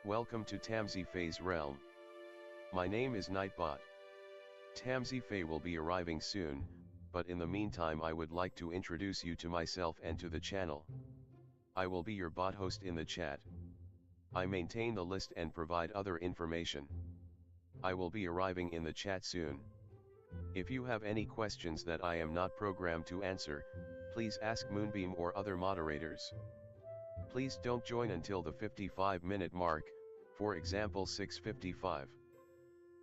Welcome to Tamsy Fae's realm. My name is Nightbot. Tamsy Fae will be arriving soon, but in the meantime I would like to introduce you to myself and to the channel. I will be your bot host in the chat. I maintain the list and provide other information. I will be arriving in the chat soon. If you have any questions that I am not programmed to answer, please ask Moonbeam or other moderators. Please don't join until the 55-minute mark, for example 6:55.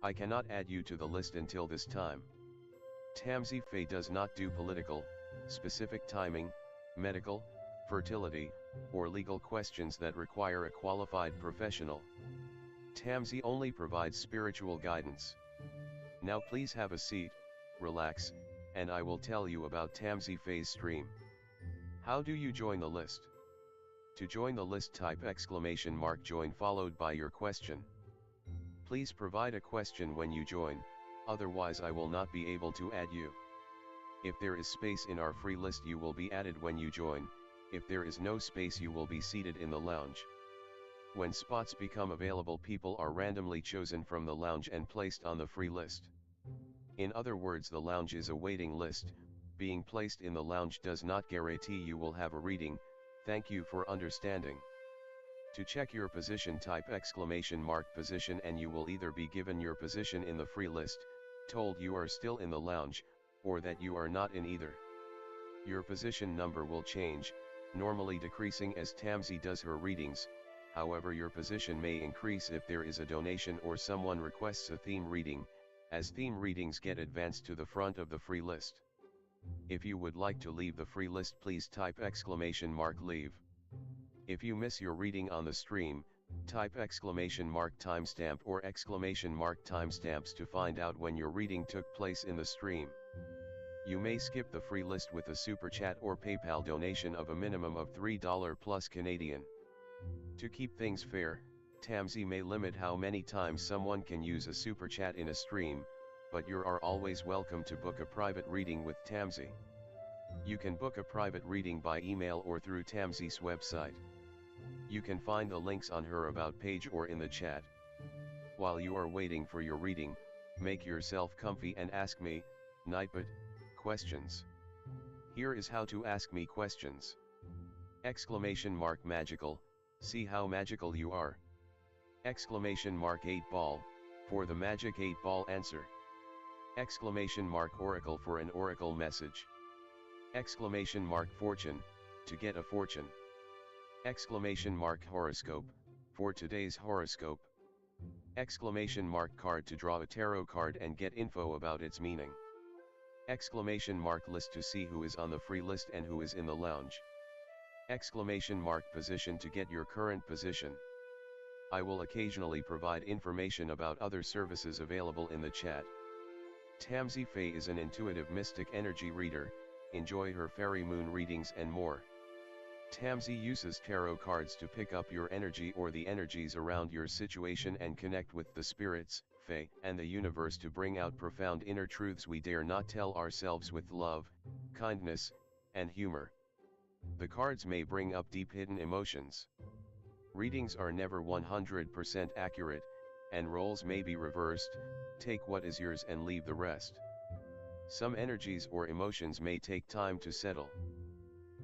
I cannot add you to the list until this time. Tamsy Fae does not do political, specific timing, medical, fertility, or legal questions that require a qualified professional. Tamsy only provides spiritual guidance. Now please have a seat, relax, and I will tell you about Tamsy Fae's stream. How do you join the list? To join the list, type !join followed by your question. Please provide a question when you join, otherwise I will not be able to add you. If there is space in our free list you will be added when you join, if there is no space you will be seated in the lounge. When spots become available, people are randomly chosen from the lounge and placed on the free list. In other words, the lounge is a waiting list. Being placed in the lounge does not guarantee you will have a reading. Thank you for understanding. To check your position, type !position and you will either be given your position in the free list, told you are still in the lounge, or that you are not in either. Your position number will change, normally decreasing as Tamsy does her readings. However, your position may increase if there is a donation or someone requests a theme reading, as theme readings get advanced to the front of the free list. If you would like to leave the free list, please type !leave. If you miss your reading on the stream, type !timestamp or !timestamps to find out when your reading took place in the stream. You may skip the free list with a super chat or PayPal donation of a minimum of $3 plus Canadian. To keep things fair, Tamsy may limit how many times someone can use a super chat in a stream, but you are always welcome to book a private reading with Tamsy. You can book a private reading by email or through Tamsy's website. You can find the links on her about page or in the chat. While you are waiting for your reading, make yourself comfy and ask me, Nightbot, questions. Here is how to ask me questions. !magical, see how magical you are. !8 ball, for the magic 8 ball answer. !oracle for an oracle message. !fortune, to get a fortune. !horoscope, for today's horoscope. !card to draw a tarot card and get info about its meaning. !list to see who is on the free list and who is in the lounge. !position to get your current position. I will occasionally provide information about other services available in the chat. Tamsy Fae is an intuitive mystic energy reader. Enjoy her fairy moon readings and more. Tamsy uses tarot cards to pick up your energy or the energies around your situation and connect with the spirits, Fae, and the universe to bring out profound inner truths we dare not tell ourselves with love, kindness, and humor. The cards may bring up deep hidden emotions. Readings are never 100% accurate, and roles may be reversed. Take what is yours and leave the rest. Some energies or emotions may take time to settle.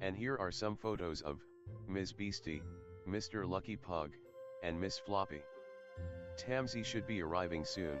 And here are some photos of Ms. Beastie, Mr. Lucky Pug, and Miss Floppy. Tamsy should be arriving soon.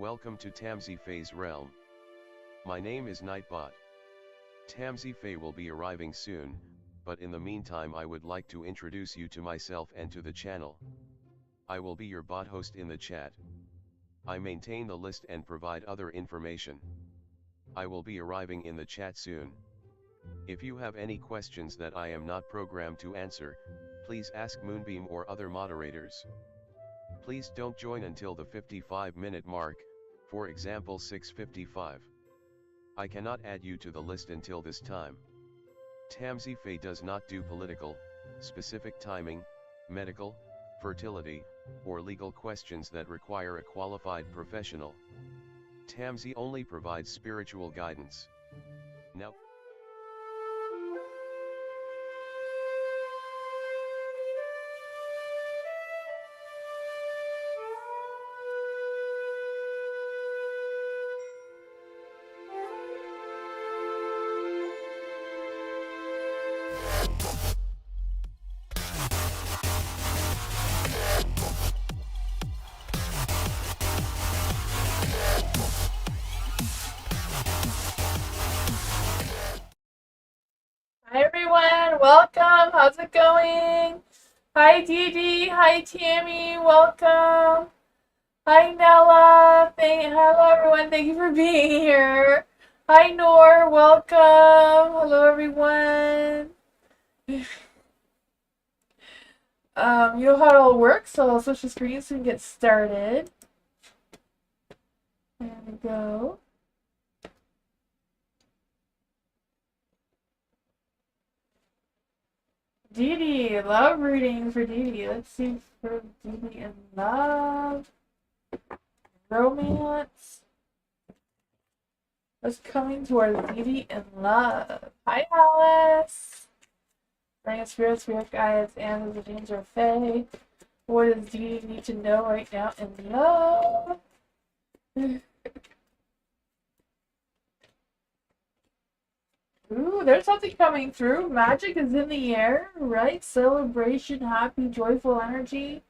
Welcome to Tamsy Fae's realm. My name is Nightbot. Tamsy Fae will be arriving soon, but in the meantime I would like to introduce you to myself and to the channel. I will be your bot host in the chat. I maintain the list and provide other information. I will be arriving in the chat soon. If you have any questions that I am not programmed to answer, please ask Moonbeam or other moderators. Please don't join until the 55-minute mark, for example 6:55. I cannot add you to the list until this time. Tamsy Fae does not do political, specific timing, medical, fertility, or legal questions that require a qualified professional. Tamsy only provides spiritual guidance. Now, Hi everyone, welcome. How's it going? Hi Dee Dee, hi Tammy, welcome. Hi Nella, hello everyone, thank you for being here. Hi Noor, welcome. Hello everyone. You know how it all works, so I'll switch the screen so we can get started. There we go. Dee Dee, love readings for Dee Dee. Let's see for Dee Dee in love, romance. What's coming towards Dee Dee in love? Hi Alice! Bring spirit guides, and the danger Fae. What does Dee Dee need to know right now in love? Ooh, there's something coming through. Magic is in the air, right? Celebration, happy, joyful energy.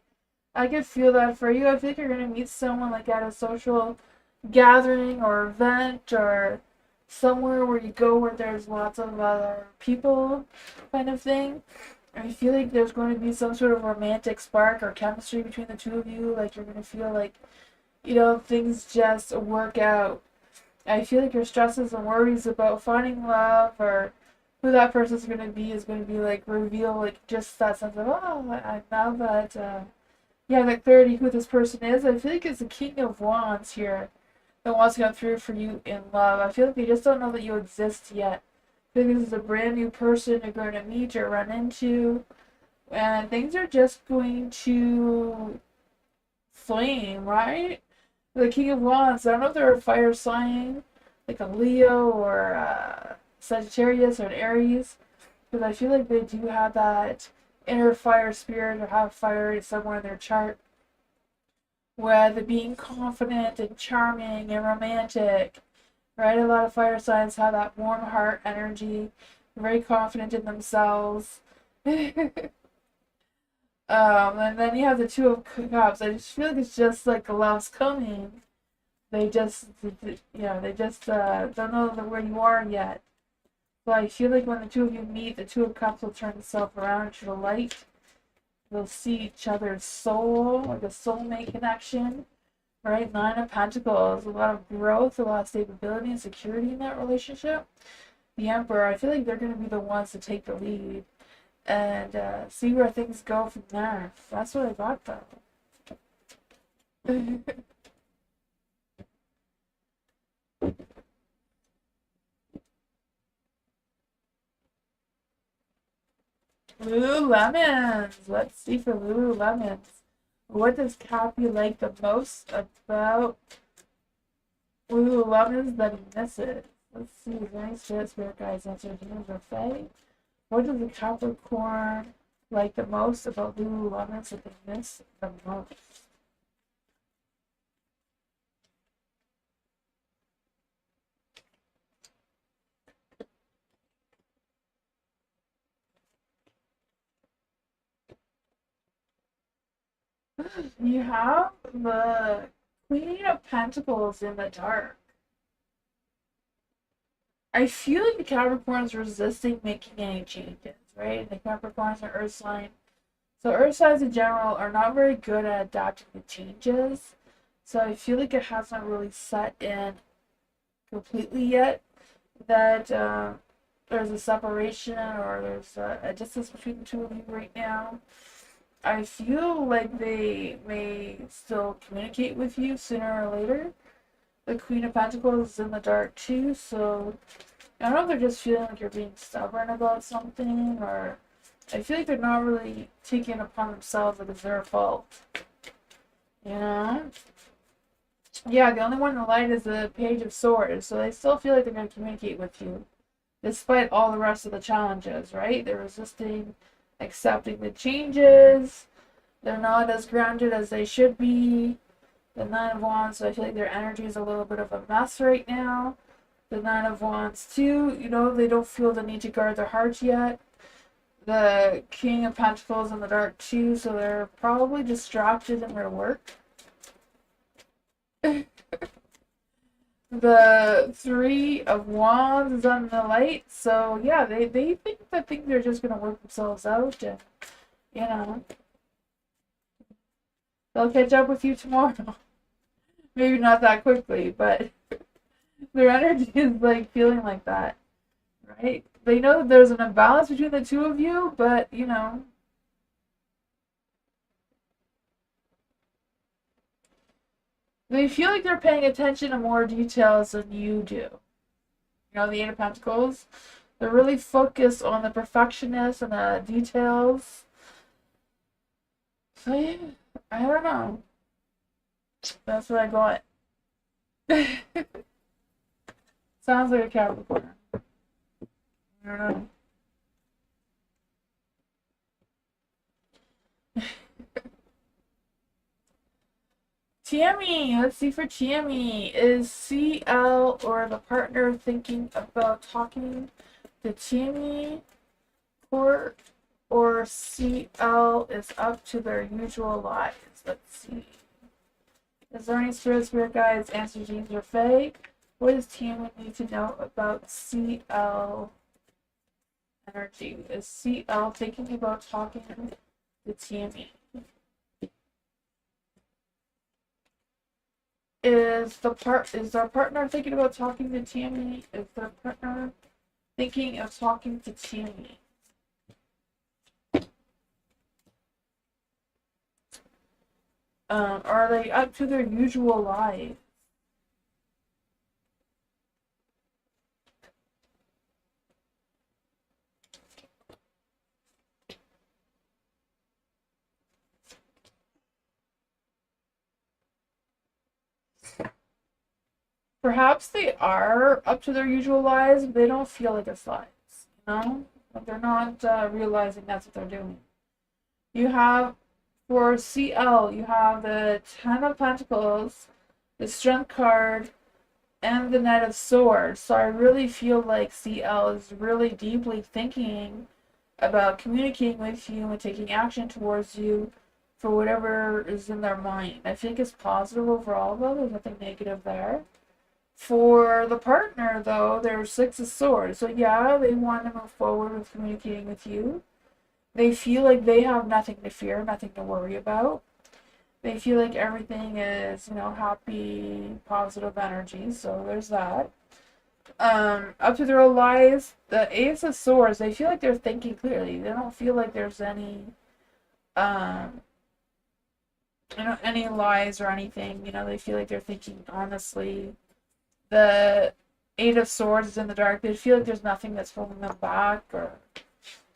I could feel that for you. I think you're gonna meet someone like at a social gathering or event or somewhere where you go where there's lots of other people kind of thing. I feel like there's going to be some sort of romantic spark or chemistry between the two of you. Like you're going to feel like, things just work out. I feel like your stresses and worries about finding love or who that person's going to be is going to be like reveal like just that sense of, oh, now that that clarity who this person is. I feel like it's the King of Wands here that wants to come through for you in love. I feel like they just don't know that you exist yet. I feel like this is a brand new person you're going to meet or run into, and things are just going to flame, right? The King of Wands, I don't know if they're a fire sign, like a Leo or a Sagittarius or an Aries, because I feel like they do have that inner fire spirit or have fire somewhere in their chart where they're being confident and charming and romantic, right? A lot of fire signs have that warm heart energy, very confident in themselves. And then you have the Two of Cups. I just feel like it's just like the love's coming. They just, don't know where you are yet. But I feel like when the two of you meet, the Two of Cups will turn itself around into the light. They'll see each other's soul, like a soulmate connection, right? Nine of Pentacles, a lot of growth, a lot of stability and security in that relationship. The Emperor, I feel like they're going to be the ones to take the lead and see where things go from there. That's what I got, though. Lululemons. Let's see for Lululemons. What does Cappy like the most about Lululemons that he misses? Let's see. Is there any spirit guides answer to Fae? What does the Capricorn like the most about Lululemons that they miss the most? You have the Queen of Pentacles in the dark. I feel like the Capricorn's resisting making any changes, right? The Capricorn's an earth sign. So earth signs in general are not very good at adapting to changes. So I feel like it hasn't really set in completely yet that there's a separation or there's a distance between the two of you right now. I feel like they may still communicate with you sooner or later. The Queen of Pentacles is in the dark too, so I don't know if they're just feeling like you're being stubborn about something, or I feel like they're not really taking it upon themselves that it's their fault. You know? Yeah, the only one in the light is the Page of Swords, so they still feel like they're going to communicate with you, despite all the rest of the challenges, right? They're resisting accepting the changes. They're not as grounded as they should be. The Nine of Wands, so I feel like their energy is a little bit of a mess right now. The Nine of Wands too, you know, they don't feel the need to guard their hearts yet. The King of Pentacles in the dark too, so they're probably distracted in their work. The Three of Wands is on the light, so yeah, they think that things are just going to work themselves out, and, you know, they'll catch up with you tomorrow. Maybe not that quickly, but their energy is like feeling like that, right? They know that there's an imbalance between the two of you, but you know, they feel like they're paying attention to more details than you do. You know, the Eight of Pentacles, they're really focused on the perfectionist and the details. So yeah, I don't know. That's what I got. Sounds like a Capricorn. I don't know. Tammy, let's see for Tammy. Is CL or the partner thinking about talking to Tammy, or CL is up to their usual lies? Let's see. Is there any spirit guides, answer James or Fae? What does Tammy need to know about CL energy? Is CL thinking about talking to Tammy? Is our partner thinking about talking to Tammy? Is their partner thinking of talking to Tammy? Are they up to their usual lies? Perhaps they are up to their usual lies, but they don't feel like it's lies. You know? Like they're not realizing that's what they're doing. You have, for CL, you have the Ten of Pentacles, the Strength card, and the Knight of Swords. So I really feel like CL is really deeply thinking about communicating with you and taking action towards you for whatever is in their mind. I think it's positive overall, though. There's nothing negative there. For the partner, though, there's Six of Swords. So yeah, they want to move forward with communicating with you. They feel like they have nothing to fear, nothing to worry about. They feel like everything is, you know, happy, positive energy. So there's that. Up to their own lives, the Ace of Swords, they feel like they're thinking clearly. They don't feel like there's any, um, you know, any lies or anything. You know, they feel like they're thinking honestly. The Eight of Swords is in the dark. They feel like there's nothing that's holding them back, or,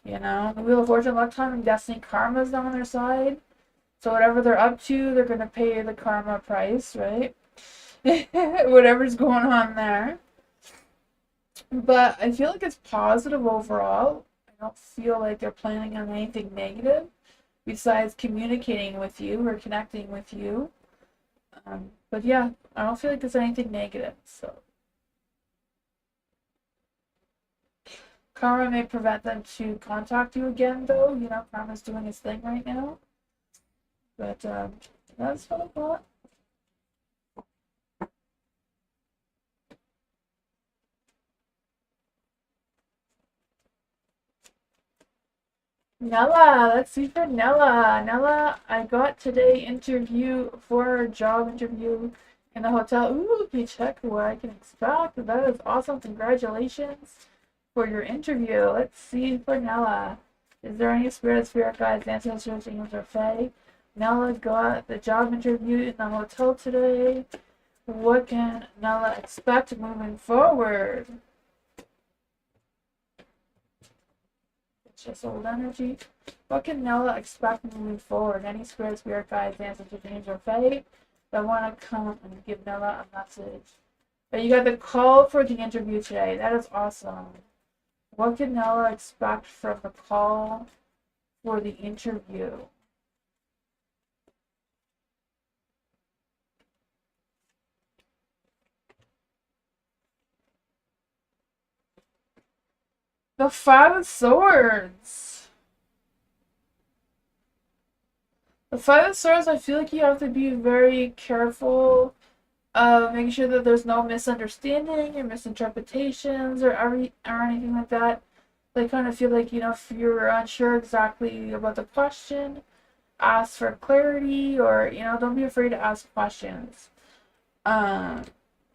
you know, the Wheel of Fortune, luck, time, and destiny, karma is on their side. So whatever they're up to, they're gonna pay the karma price, right? Whatever's going on there. But I feel like it's positive overall. I don't feel like they're planning on anything negative besides communicating with you or connecting with you. But yeah, I don't feel like there's anything negative. So karma may prevent them to contact you again, though. You know, karma's doing its thing right now. But that's what I thought. Nella, let's see for Nella. Nella, I got today interview for a job interview in the hotel. Ooh, can you check what I can expect? That is awesome. Congratulations for your interview. Let's see for Nella. Is there any spirit guides, ancestors, angels, or fae? Nella got the job interview in the hotel today. What can Nella expect moving forward? It's just old energy. What can Nella expect moving forward? Any spirit guides, ancestors, angels, or fae that want to come and give Nella a message? But you got the call for the interview today. That is awesome. What can Nella expect from the call for the interview? The Five of Swords. The Five of Swords, I feel like you have to be very careful of making sure that there's no misunderstanding or misinterpretations or anything like that. I kind of feel like, if you're unsure exactly about the question, ask for clarity, or, don't be afraid to ask questions. Um,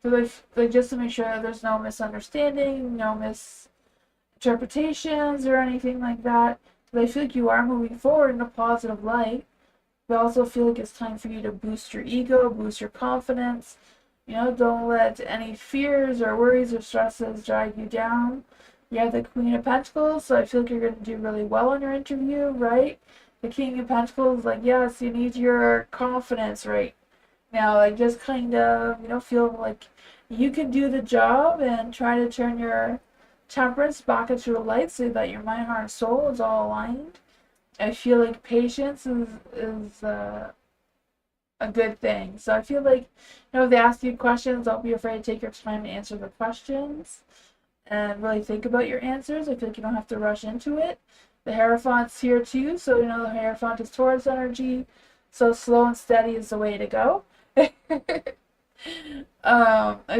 so just to make sure that there's no misunderstanding, no misinterpretations or anything like that. But I feel like you are moving forward in a positive light. But I also feel like it's time for you to boost your ego, boost your confidence. Don't let any fears or worries or stresses drag you down. You have the Queen of Pentacles, so I feel like you're going to do really well in your interview, right? The King of Pentacles, yes, you need your confidence right now. Just kind of, feel like you can do the job and try to turn your temperance back into the light so that your mind, heart, and soul is all aligned. I feel like patience is a good thing. So I feel like, if they ask you questions, don't be afraid to take your time to answer the questions and really think about your answers. I feel like you don't have to rush into it. The Hierophant's here too, so the Hierophant is Taurus energy, so slow and steady is the way to go. I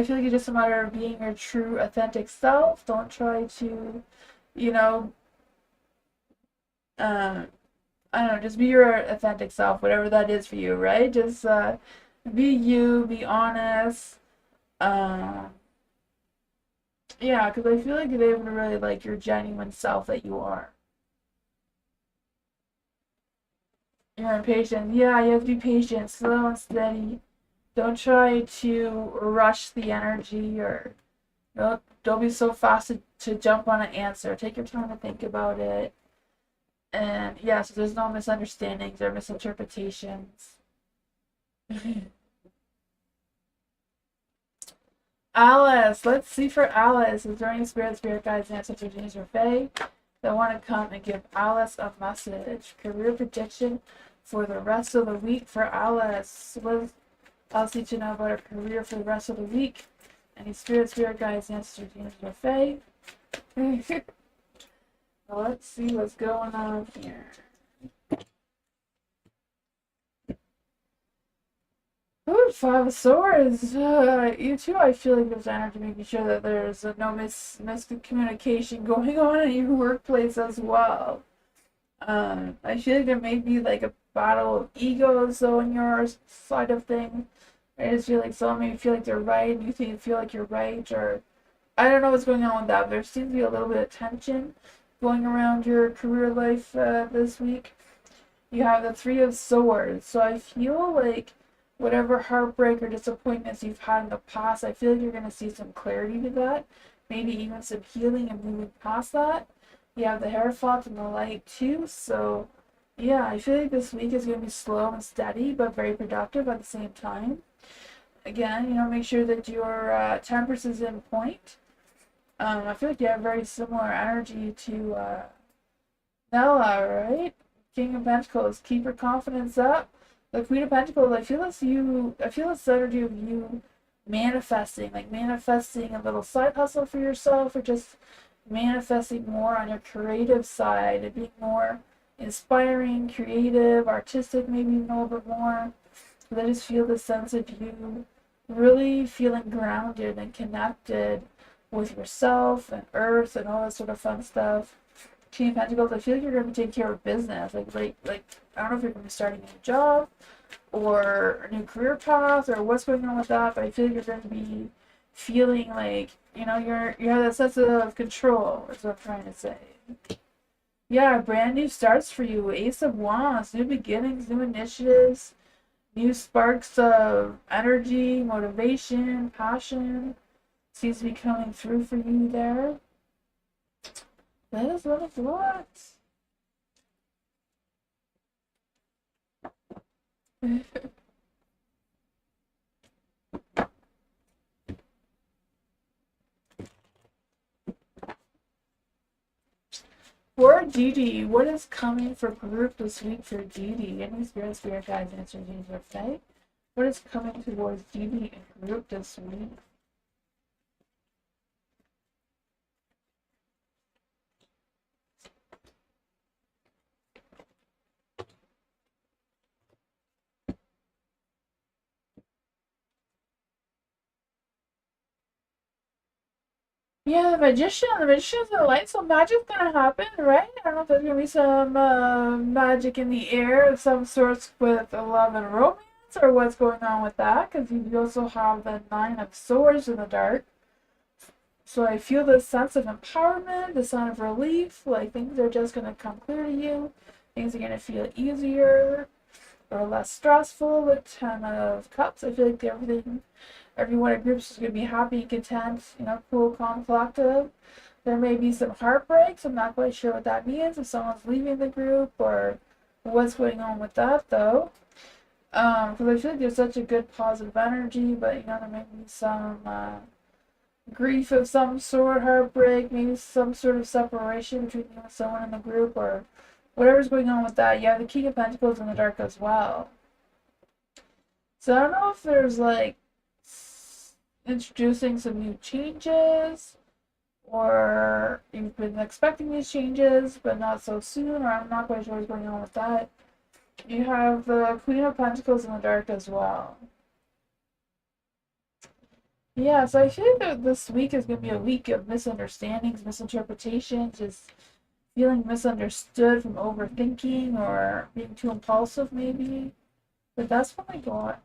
feel like it's just a matter of being your true, authentic self. Don't try to, you know, um, I don't know, just be your authentic self, whatever that is for you, right? Just be you, be honest. Um, yeah, because I feel like you're able to really like your genuine self that you are. You're impatient. Yeah, you have to be patient, slow and steady. Don't try to rush the energy, or don't be so fast to jump on an answer. Take your time to think about it. And yeah, so there's no misunderstandings or misinterpretations. Alice, let's see for Alice. Is there any spirit guides, ancestors, angels, or fae that want to come and give Alice a message? Career prediction for the rest of the week for Alice. What else need to know about her career for the rest of the week? Any spirit guides, ancestors, angels, or fae? Well, let's see what's going on here. Ooh, Five of Swords. You too, I feel like there's energy making sure that there's no miscommunication going on in your workplace as well. I feel like there may be like a battle of egos though on your side of things. I just feel like some of you feel like they're right and you feel like you're right, or I don't know what's going on with that, but there seems to be a little bit of tension going around your career life this week. You have the Three of Swords, so I feel like whatever heartbreak or disappointments you've had in the past, I feel like you're going to see some clarity to that, maybe even some healing and moving past that. You have the Hierophant and the Light too, so yeah, I feel like this week is going to be slow and steady, but very productive at the same time. Again, make sure that your temperance is in point. I feel like you have very similar energy to Nella, right? King of Pentacles, keep your confidence up. The Queen of Pentacles, I feel this energy of you manifesting, like manifesting a little side hustle for yourself, or just manifesting more on your creative side and being more inspiring, creative, artistic, maybe even a little bit more. I just feel the sense of you really feeling grounded and connected with yourself and earth and all that sort of fun stuff. King of Pentacles, I feel like you're going to be taking care of business. Like I don't know if you're going to be starting a new job or a new career path or what's going on with that, but I feel like you're going to be feeling like, you know, you have that sense of control, is what I'm trying to say. Yeah, brand new starts for you. Ace of Wands, new beginnings, new initiatives, new sparks of energy, motivation, passion seems to be coming through for you there. That is what it's what. For Didi, what is coming for group this week for Didi? Any spirit guides, answers, or fae? What is coming towards Didi and group this week? Yeah, the magician's gonna light, so magic's gonna happen, right? I don't know if there's gonna be some magic in the air of some sorts with love and romance, or what's going on with that, because you also have the Nine of Swords in the dark. So I feel this sense of empowerment, the sense of relief, like things are just gonna come clear to you, things are gonna feel easier or less stressful. The Ten of Cups, I feel like everyone in groups is going to be happy, content, you know, cool, calm, collective. There may be some heartbreaks. I'm not quite sure what that means, if someone's leaving the group or what's going on with that, though. Because I feel like there's such a good positive energy, but, you know, there may be some grief of some sort, heartbreak, maybe some sort of separation between you and someone in the group, or whatever's going on with that. You have the King of Pentacles in the dark as well. So I don't know if there's, like, introducing some new changes, or you've been expecting these changes but not so soon, or I'm not quite sure what's going on with that. You have the Queen of Pentacles in the dark as well. Yeah, so I feel like this week is going to be a week of misunderstandings, misinterpretations, just feeling misunderstood from overthinking or being too impulsive maybe. But that's what I got.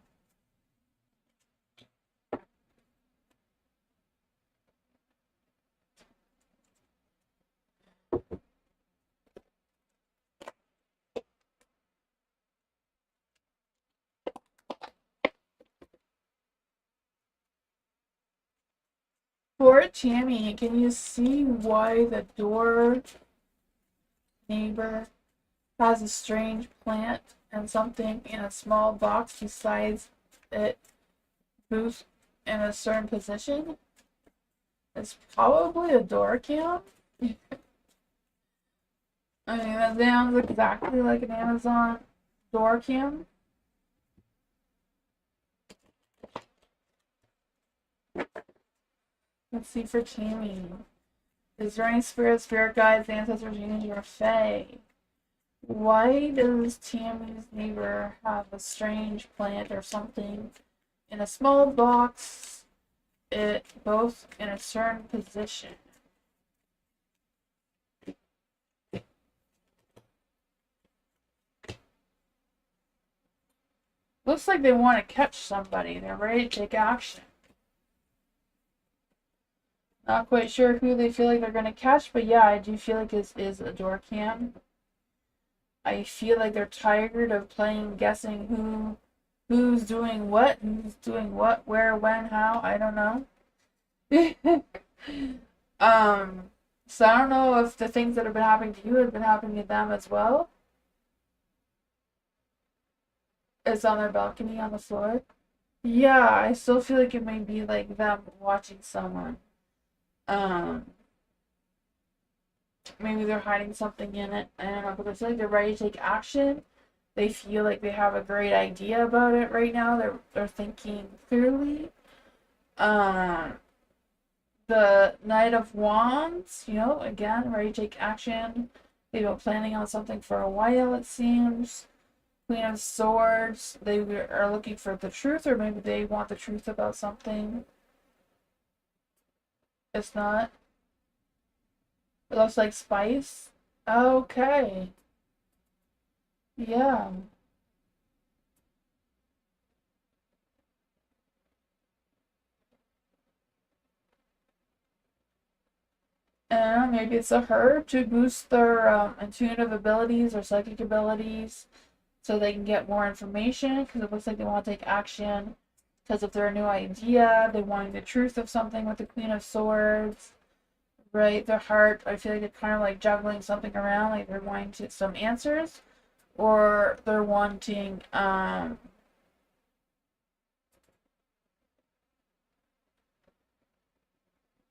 For Tammy, can you see why the door neighbor has a strange plant and something in a small box besides it boots in a certain position? It's probably a door cam. I mean, that sounds exactly like an Amazon door cam. Let's see for Tammy. Is there any spirit guides, ancestors, unions, or fae? Why does Tammy's neighbor have a strange plant or something in a small box, it both in a certain position? Looks like they want to catch somebody. They're ready to take action. Not quite sure who they feel like they're going to catch, but yeah, I do feel like this is a door cam. I feel like they're tired of playing guessing who's doing what, where, when, how, I don't know. So I don't know if the things that have been happening to you have been happening to them as well. It's on their balcony on the floor. Yeah, I still feel like it may be like them watching someone. Maybe they're hiding something in it. I don't know, but I feel like they're ready to take action. They feel like they have a great idea about it right now. They're thinking clearly. The Knight of Wands, you know, again, ready to take action. They've been planning on something for a while, it seems. Queen of Swords, they are looking for the truth, or maybe they want the truth about something. It's not. It looks like spice. Okay. Yeah. And maybe it's a herb to boost their intuitive abilities or psychic abilities so they can get more information because it looks like they want to take action because of their new idea. They want the truth of something with the Queen of Swords, right? Their heart, I feel like they're kind of like juggling something around, like they're wanting to, some answers, or they're wanting,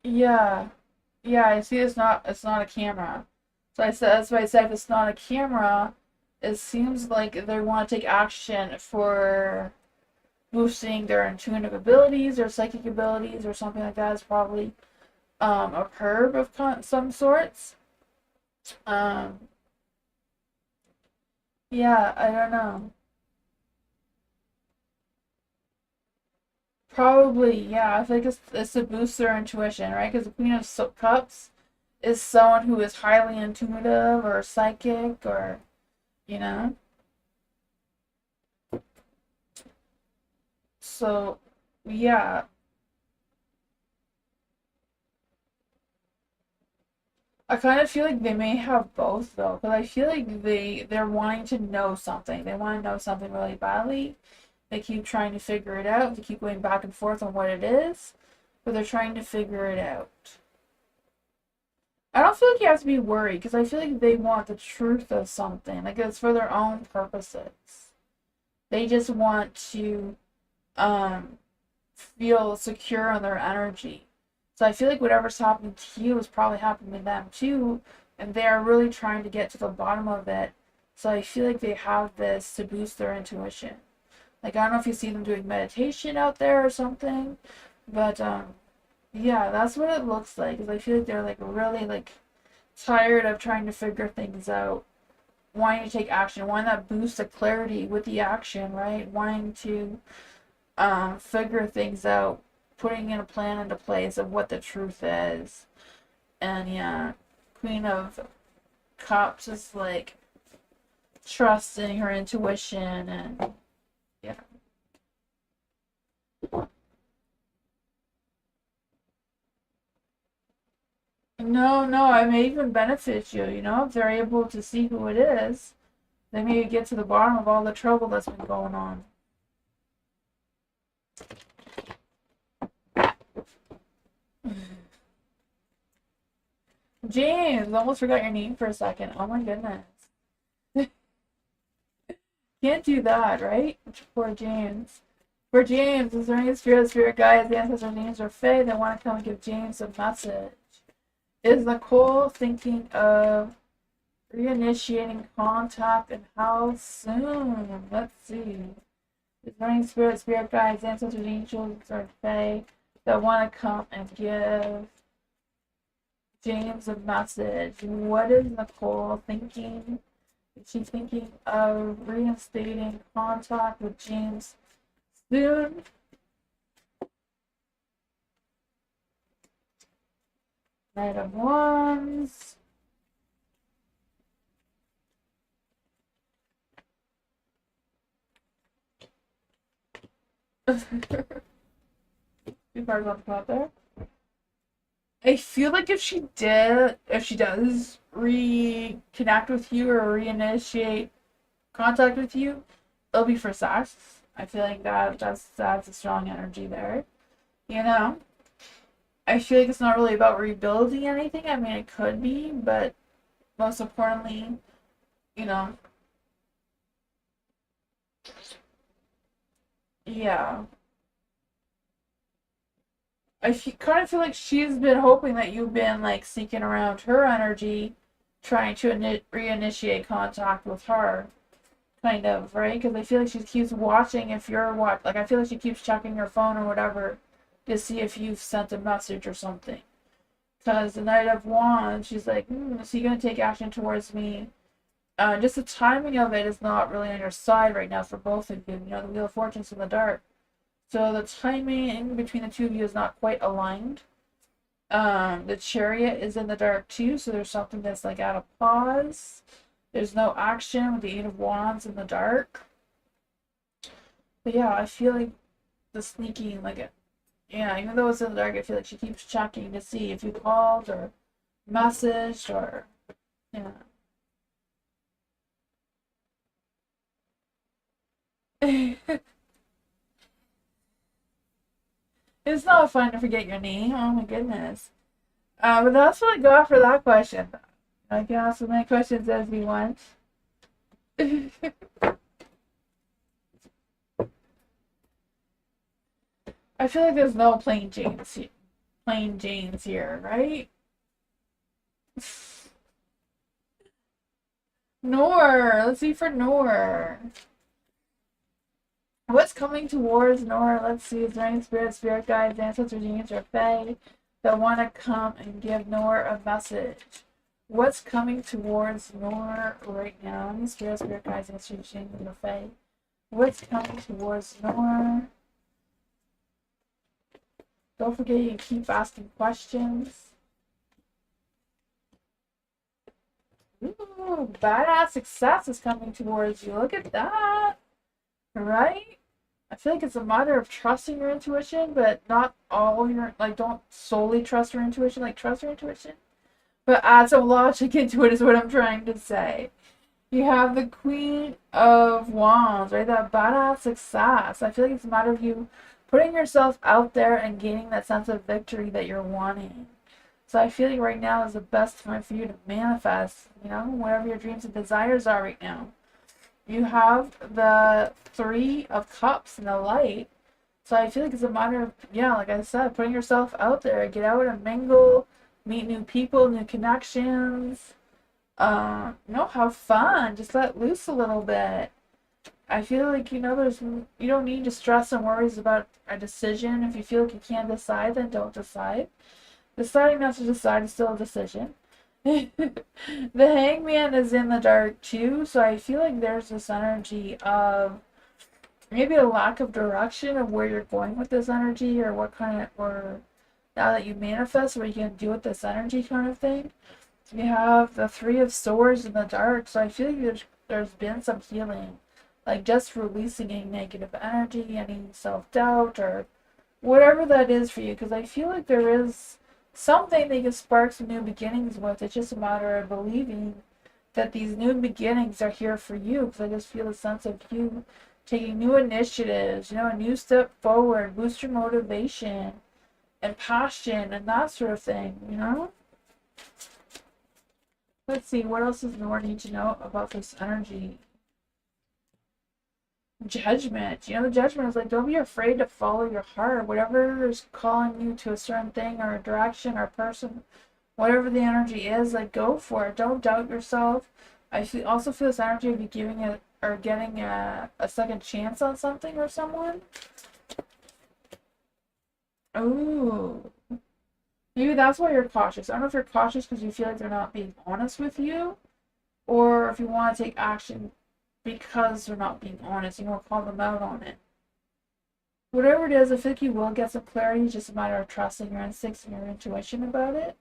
yeah, yeah. I see. It's not a camera. So I said that's why I said if it's not a camera, it seems like they want to take action for boosting their intuitive abilities or psychic abilities or something like that. Is probably a herb of some sorts. Um, yeah, I don't know. Probably, yeah. I think it's to boost their intuition, right? Because the Queen of Cups is someone who is highly intuitive or psychic or, you know. So, yeah. I kind of feel like they may have both though, because I feel like they're wanting to know something. They want to know something really badly. They keep trying to figure it out. They keep going back and forth on what it is, but they're trying to figure it out. I don't feel like you have to be worried because I feel like they want the truth of something. Like it's for their own purposes. They just want to um feel secure in their energy. So I feel like whatever's happening to you is probably happening to them too, and they are really trying to get to the bottom of it. So I feel like they have this to boost their intuition. Like I don't know if you see them doing meditation out there or something, but yeah, that's what it looks like. Cause I feel like they're like really like tired of trying to figure things out, wanting to take action, wanting that boost of clarity with the action, right? Wanting to figure things out, putting in a plan into place of what the truth is. And yeah, Queen of Cups is like trusting her intuition and yeah. No, no, it may even benefit you, if they're able to see who it is. They may get to the bottom of all the trouble that's been going on. James, almost forgot your name for a second. Oh my goodness. Can't do that, right? Poor James. For James, is there any spirit guides, the ancestors' names or Fae that want to come and give James a message? Is Nicole thinking of reinitiating contact and how soon? Let's see. Is there any spirit guides, ancestors, angels, or Fae that want to come and give James a message? What is Nicole thinking? Is she thinking of reinstating contact with James soon? Knight of Wands. Two cards on the top there. I feel like if she does reconnect with you or reinitiate contact with you, it'll be for sex. I feel like that's a strong energy there. You know, I feel like it's not really about rebuilding anything. I mean, it could be, but most importantly, you know, yeah. Kind of feel like she's been hoping that you've been like seeking around her energy, trying to reinitiate contact with her, kind of, right? Because I feel like she keeps watching if you're like I feel like she keeps checking her phone or whatever to see if you've sent a message or something. Because the Knight of Wands, she's like, is he gonna take action towards me? Just the timing of it is not really on your side right now for both of you. The Wheel of Fortune's in the dark. So the timing between the two of you is not quite aligned. The Chariot is in the dark too, so there's something that's like out of pause. There's no action with the Eight of Wands in the dark. But yeah, I feel like the sneaking, like, yeah, even though it's in the dark, I feel like she keeps checking to see if you called or messaged or, yeah. It's not fun to forget your name. Oh my goodness. But that's what I got for that question. I can ask as many questions as we want. I feel like there's no plain Janes here, right? Nor. Let's see for Nor. What's coming towards Nor? Let's see. Is there any spirit guides, ancestors, genius, or fae that want to come and give Nor a message? What's coming towards Nor right now? Any spirit guides, ancestors, genius, or fae? What's coming towards Nor? Don't forget you can keep asking questions. Ooh, badass success is coming towards you. Look at that. Right? I feel like it's a matter of trusting your intuition, but not all your, like, don't solely trust your intuition, like, trust your intuition. But add some logic into it is what I'm trying to say. You have the Queen of Wands, right? That badass success. I feel like it's a matter of you putting yourself out there and gaining that sense of victory that you're wanting. So I feel like right now is the best time for you to manifest, whatever your dreams and desires are right now. You have the Three of Cups in the light. So I feel like it's a matter of, yeah, like I said, putting yourself out there. Get out and mingle, meet new people, new connections. Have fun. Just let loose a little bit. I feel like, you don't need to stress and worries about a decision. If you feel like you can't decide, then don't decide. Deciding not to decide is still a decision. The Hangman is in the dark too, so I feel like there's this energy of maybe a lack of direction of where you're going with this energy or or now that you manifest, what you can do with this energy kind of thing. You have the Three of Swords in the dark, so I feel like there's been some healing, like just releasing any negative energy, any self-doubt, or whatever that is for you, because I feel like there is something that can spark some new beginnings with. It's just a matter of believing that these new beginnings are here for you, because I just feel a sense of you taking new initiatives, a new step forward, boost your motivation and passion and that sort of thing. Let's see, what else does Nora need to know about this energy? Judgment. The judgment is like, don't be afraid to follow your heart. Whatever is calling you to a certain thing or a direction or person, whatever the energy is, like, go for it. Don't doubt yourself. Also feel this energy of you giving it or getting a second chance on something or someone. Ooh. Maybe that's why you're cautious. I don't know if you're cautious because you feel like they're not being honest with you, or if you want to take action because they're not being honest. You want to call them out on it. Whatever it is, I feel like you will get some clarity. It's just a matter of trusting your instincts and your intuition about it.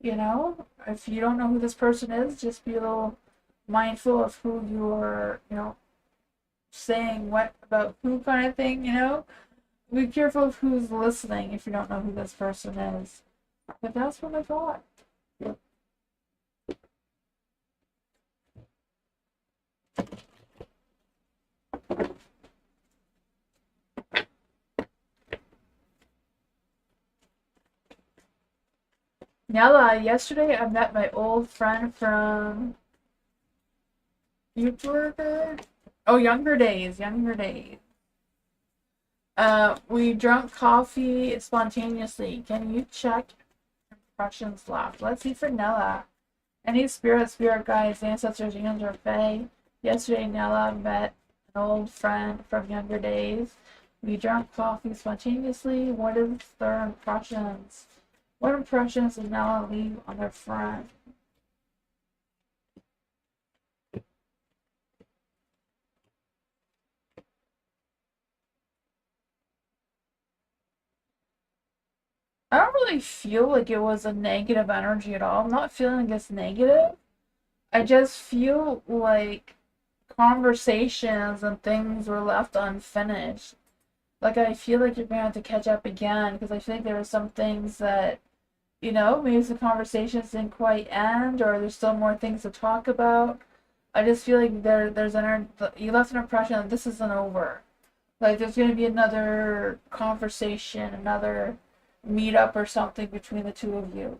If you don't know who this person is, just be a little mindful of who you're, saying what about who kind of thing, Be careful of who's listening if you don't know who this person is. But that's what I thought. Nella, yesterday I met my old friend from Younger. Oh, Younger Days. We drank coffee spontaneously. Can you check impressions left? Let's see for Nella. Any spirit guides, ancestors, angels, or fae? Yesterday, Nella met an old friend from Younger Days. We drank coffee spontaneously. What is their impressions? What impressions did Nella leave on their friend? I don't really feel like it was a negative energy at all. I'm not feeling like it's negative. I just feel like conversations and things were left unfinished. Like I feel like you're gonna have to catch up again because I feel like there were some things that, maybe the conversations didn't quite end or there's still more things to talk about. I just feel like you left an impression that this isn't over. Like there's gonna be another conversation, another meetup or something between the two of you.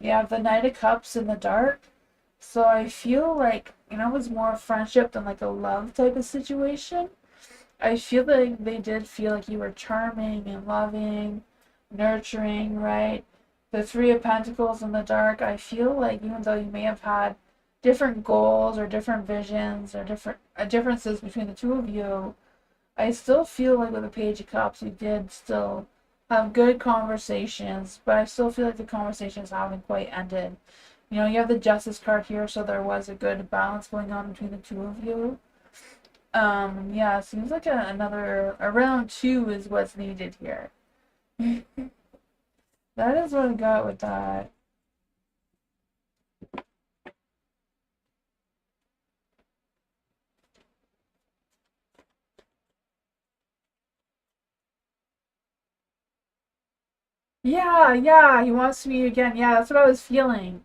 You have the Knight of Cups in the dark. So I feel like, it was more friendship than like a love type of situation. I feel like they did feel like you were charming and loving, nurturing, right? The Three of Pentacles in the dark, I feel like even though you may have had different goals or different visions or different differences between the two of you, I still feel like with the Page of Cups, you did still have good conversations, but I still feel like the conversations haven't quite ended. You have the Justice card here, so there was a good balance going on between the two of you. Yeah, it seems like a round two is what's needed here. That is what I got with that. Yeah, yeah, he wants to meet you again. Yeah, that's what I was feeling.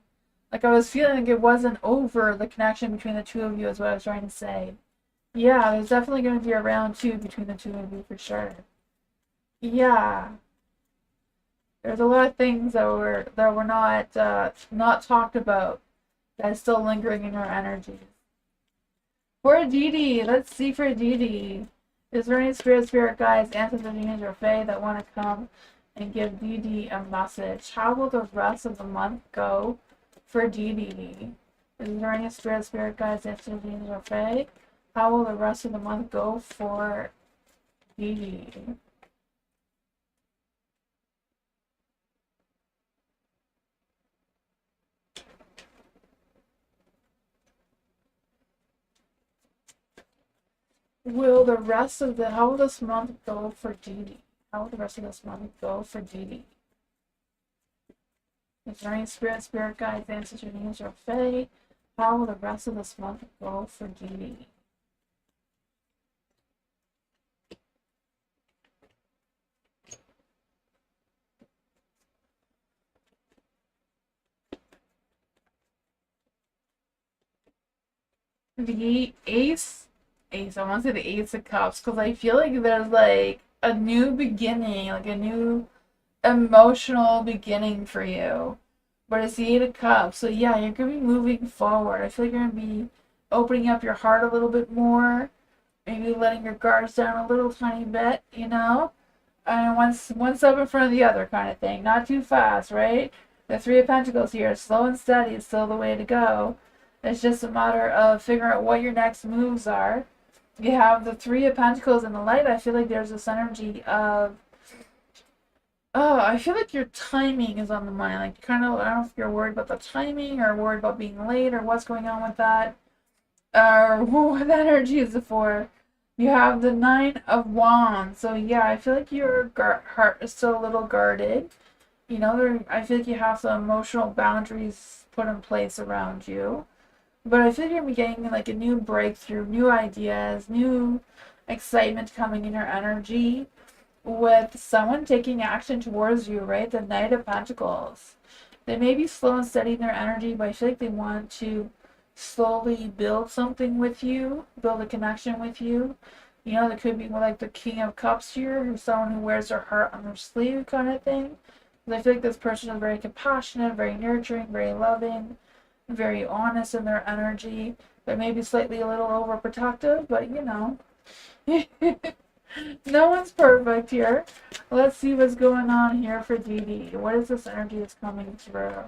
Like I was feeling like it wasn't over the connection between the two of you is what I was trying to say. Yeah, there's definitely going to be a round two between the two of you for sure. Yeah, there's a lot of things that were not talked about that is still lingering in your energy. For Didi, let's see for Didi. Is there any spirit guides, ancestors, or fae that want to come and give Didi a message? How will the rest of the month go for Didi? Is there any spirit guides, ancestors, or fae? How will the rest of the month go for Didi? How will this month go for Didi? How will the rest of this month go for Didi? Is there any spirit guides, ancestors, or fae? How will the rest of this month go for Didi? The I want to say the Ace of Cups because I feel like there's like a new beginning, like a new emotional beginning for you. But it's the Eight of Cups, so yeah, you're gonna be moving forward. I feel like you're gonna be opening up your heart a little bit more, maybe letting your guards down a little tiny bit, and one step in front of the other kind of thing. Not too fast, right? The Three of Pentacles here, slow and steady is still the way to go. It's just a matter of figuring out what your next moves are. You have the Three of Pentacles in the light. I feel like there's this energy of, oh, I feel like your timing is on the mind. Like, kind of, I don't know if you're worried about the timing or worried about being late or what's going on with that. Or what energy is it for? You have the Nine of Wands. So, yeah, I feel like your heart is still a little guarded. I feel like you have some emotional boundaries put in place around you. But I feel like you're going to be getting like a new breakthrough, new ideas, new excitement coming in your energy with someone taking action towards you, right? The Knight of Pentacles. They may be slow and steady in their energy, but I feel like they want to slowly build something with you, build a connection with you. There could be more like the King of Cups here, who's someone who wears their heart on their sleeve kind of thing. I feel like this person is very compassionate, very nurturing, very loving, very honest in their energy, but maybe slightly a little overprotective, but no one's perfect here. Let's see what's going on here for Didi. What is this energy that's coming through?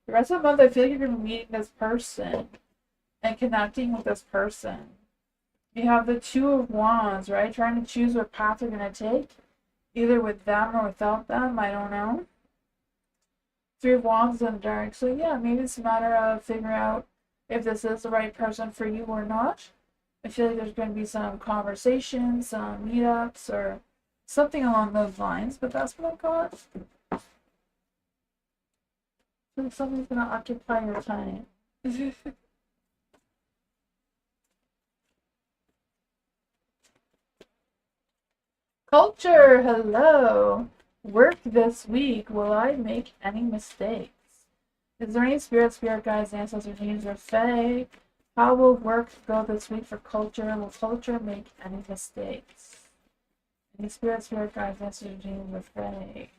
The rest of the month, I feel like you're going to be meeting this person and connecting with this person. You have the Two of Wands, right? Trying to choose what path you're going to take, either with them or without them. I don't know. Three of Wands in the dark. So yeah, maybe it's a matter of figuring out if this is the right person for you or not. I feel like there's going to be some conversations, some meetups, or Something along those lines, but that's what I got. So something's gonna occupy your time. Culture, hello. Work this week. Will I make any mistakes? Is there any spirit guides, ancestors, dreams, or fae? How will work go this week for culture? Will culture make any mistakes? Any spirit guides, ancestors, dreams, or fae?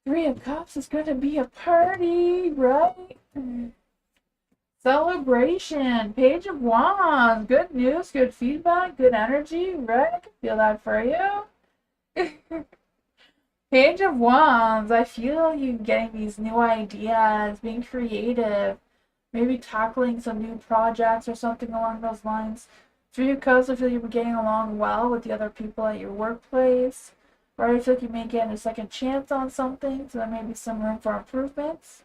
Three of Cups is going to be a party, right? Celebration. Page of Wands. Good news, good feedback, good energy, right? I can feel that for you. Page of Wands. I feel you getting these new ideas, being creative, maybe tackling some new projects or something along those lines. Three of Cups, I feel you've been getting along well with the other people at your workplace. Right? I feel like you may get a second chance on something, so there may be some room for improvements.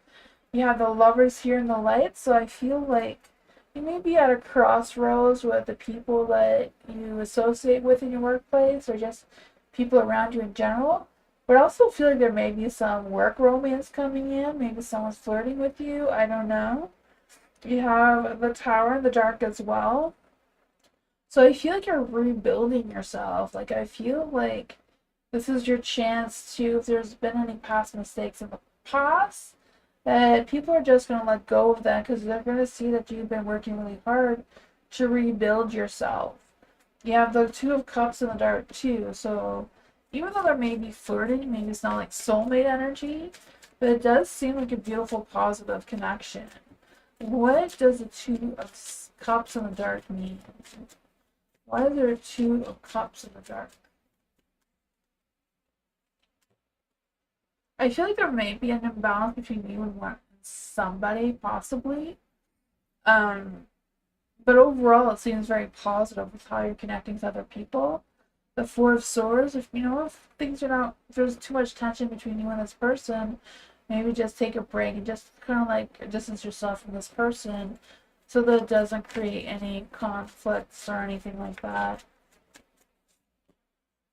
You have the Lovers here in the light, so I feel like you may be at a crossroads with the people that you associate with in your workplace or just people around you in general. But I also feel like there may be some work romance coming in. Maybe someone's flirting with you. I don't know. You have the Tower in the dark as well. So I feel like you're rebuilding yourself. Like, I feel like this is your chance to, if there's been any past mistakes in the past, that people are just going to let go of that because they're going to see that you've been working really hard to rebuild yourself. You have the Two of Cups in the dark too, so even though there may be flirting, maybe it's not like soulmate energy, but it does seem like a beautiful, positive connection. What does the Two of Cups in the dark mean? Why is there Two of Cups in the dark? I feel like there may be an imbalance between you and somebody, possibly. But overall, it seems very positive with how you're connecting with other people. The Four of Swords, if things are not, if there's too much tension between you and this person, maybe just take a break and just kind of like distance yourself from this person so that it doesn't create any conflicts or anything like that.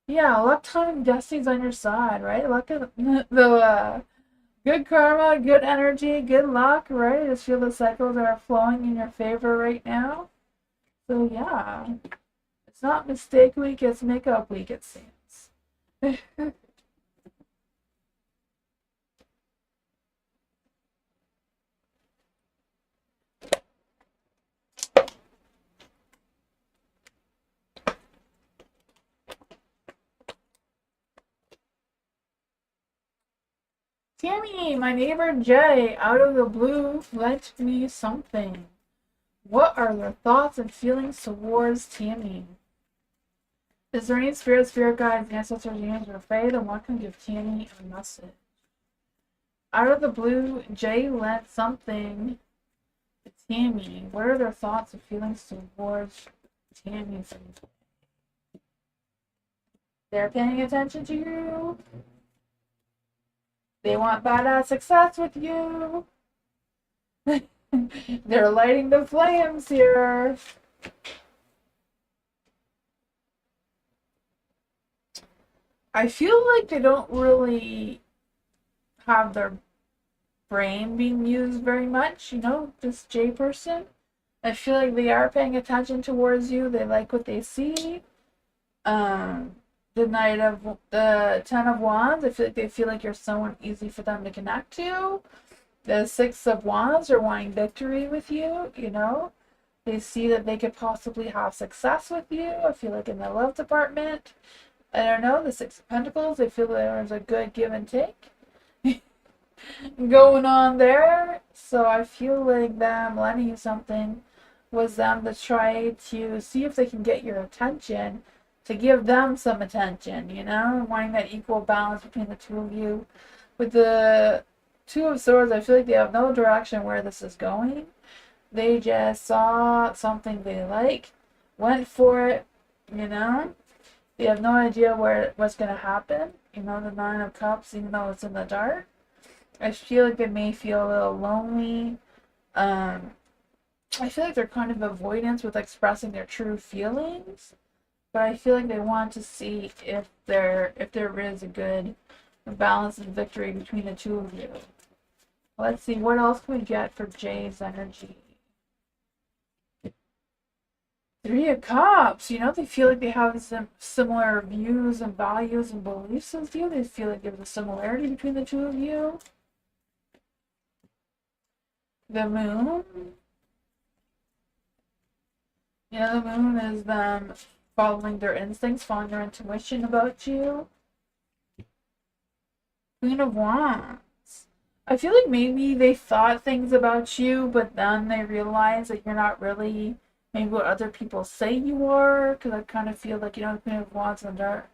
Yeah, luck, time, and destiny's on your side, right? Luck of the good karma, good energy, good luck, right? I just feel the cycles are flowing in your favor right now. So yeah, it's not mistake week, it's makeup week, it seems. Tammy, my neighbor Jay, out of the blue, lent me something. What are their thoughts and feelings towards Tammy? Is there any spirit guides, ancestors, dreams, or fae that want to give Tammy a message? Out of the blue, Jay lent something to Tammy. What are their thoughts and feelings towards Tammy? They're paying attention to you. They want badass success with you. They're lighting the flames here. I feel like they don't really have their brain being used very much, this J person. I feel like they are paying attention towards you. They like what they see. The Ten of Wands, I feel like they feel like you're someone easy for them to connect to. The Six of Wands are wanting victory with you, They see that they could possibly have success with you. I feel like in the love department. I don't know, the Six of Pentacles, I feel there's a good give and take going on there. So I feel like them lending you something was them to try to see if they can get your attention, to give them some attention, wanting that equal balance between the two of you. With the Two of Swords, I feel like they have no direction where this is going. They just saw something they like, went for it, They have no idea what's going to happen. The Nine of Cups, even though it's in the dark. I feel like they may feel a little lonely. I feel like they're kind of avoidance with expressing their true feelings. but I feel like they want to see if there is a good balance and victory between the two of you. Let's see, what else can we get for Jay's energy? Three of Cups. You know, they feel like they have some similar views and values and beliefs as you. They feel like there's a similarity between the two of you. The Moon. You know, the Moon is them following their instincts, following their intuition about you. Queen of Wands. I feel like maybe they thought things about you, but then they realized that you're not really maybe what other people say you are. Because I kind of feel like, you know, the Queen of Wands and Dark,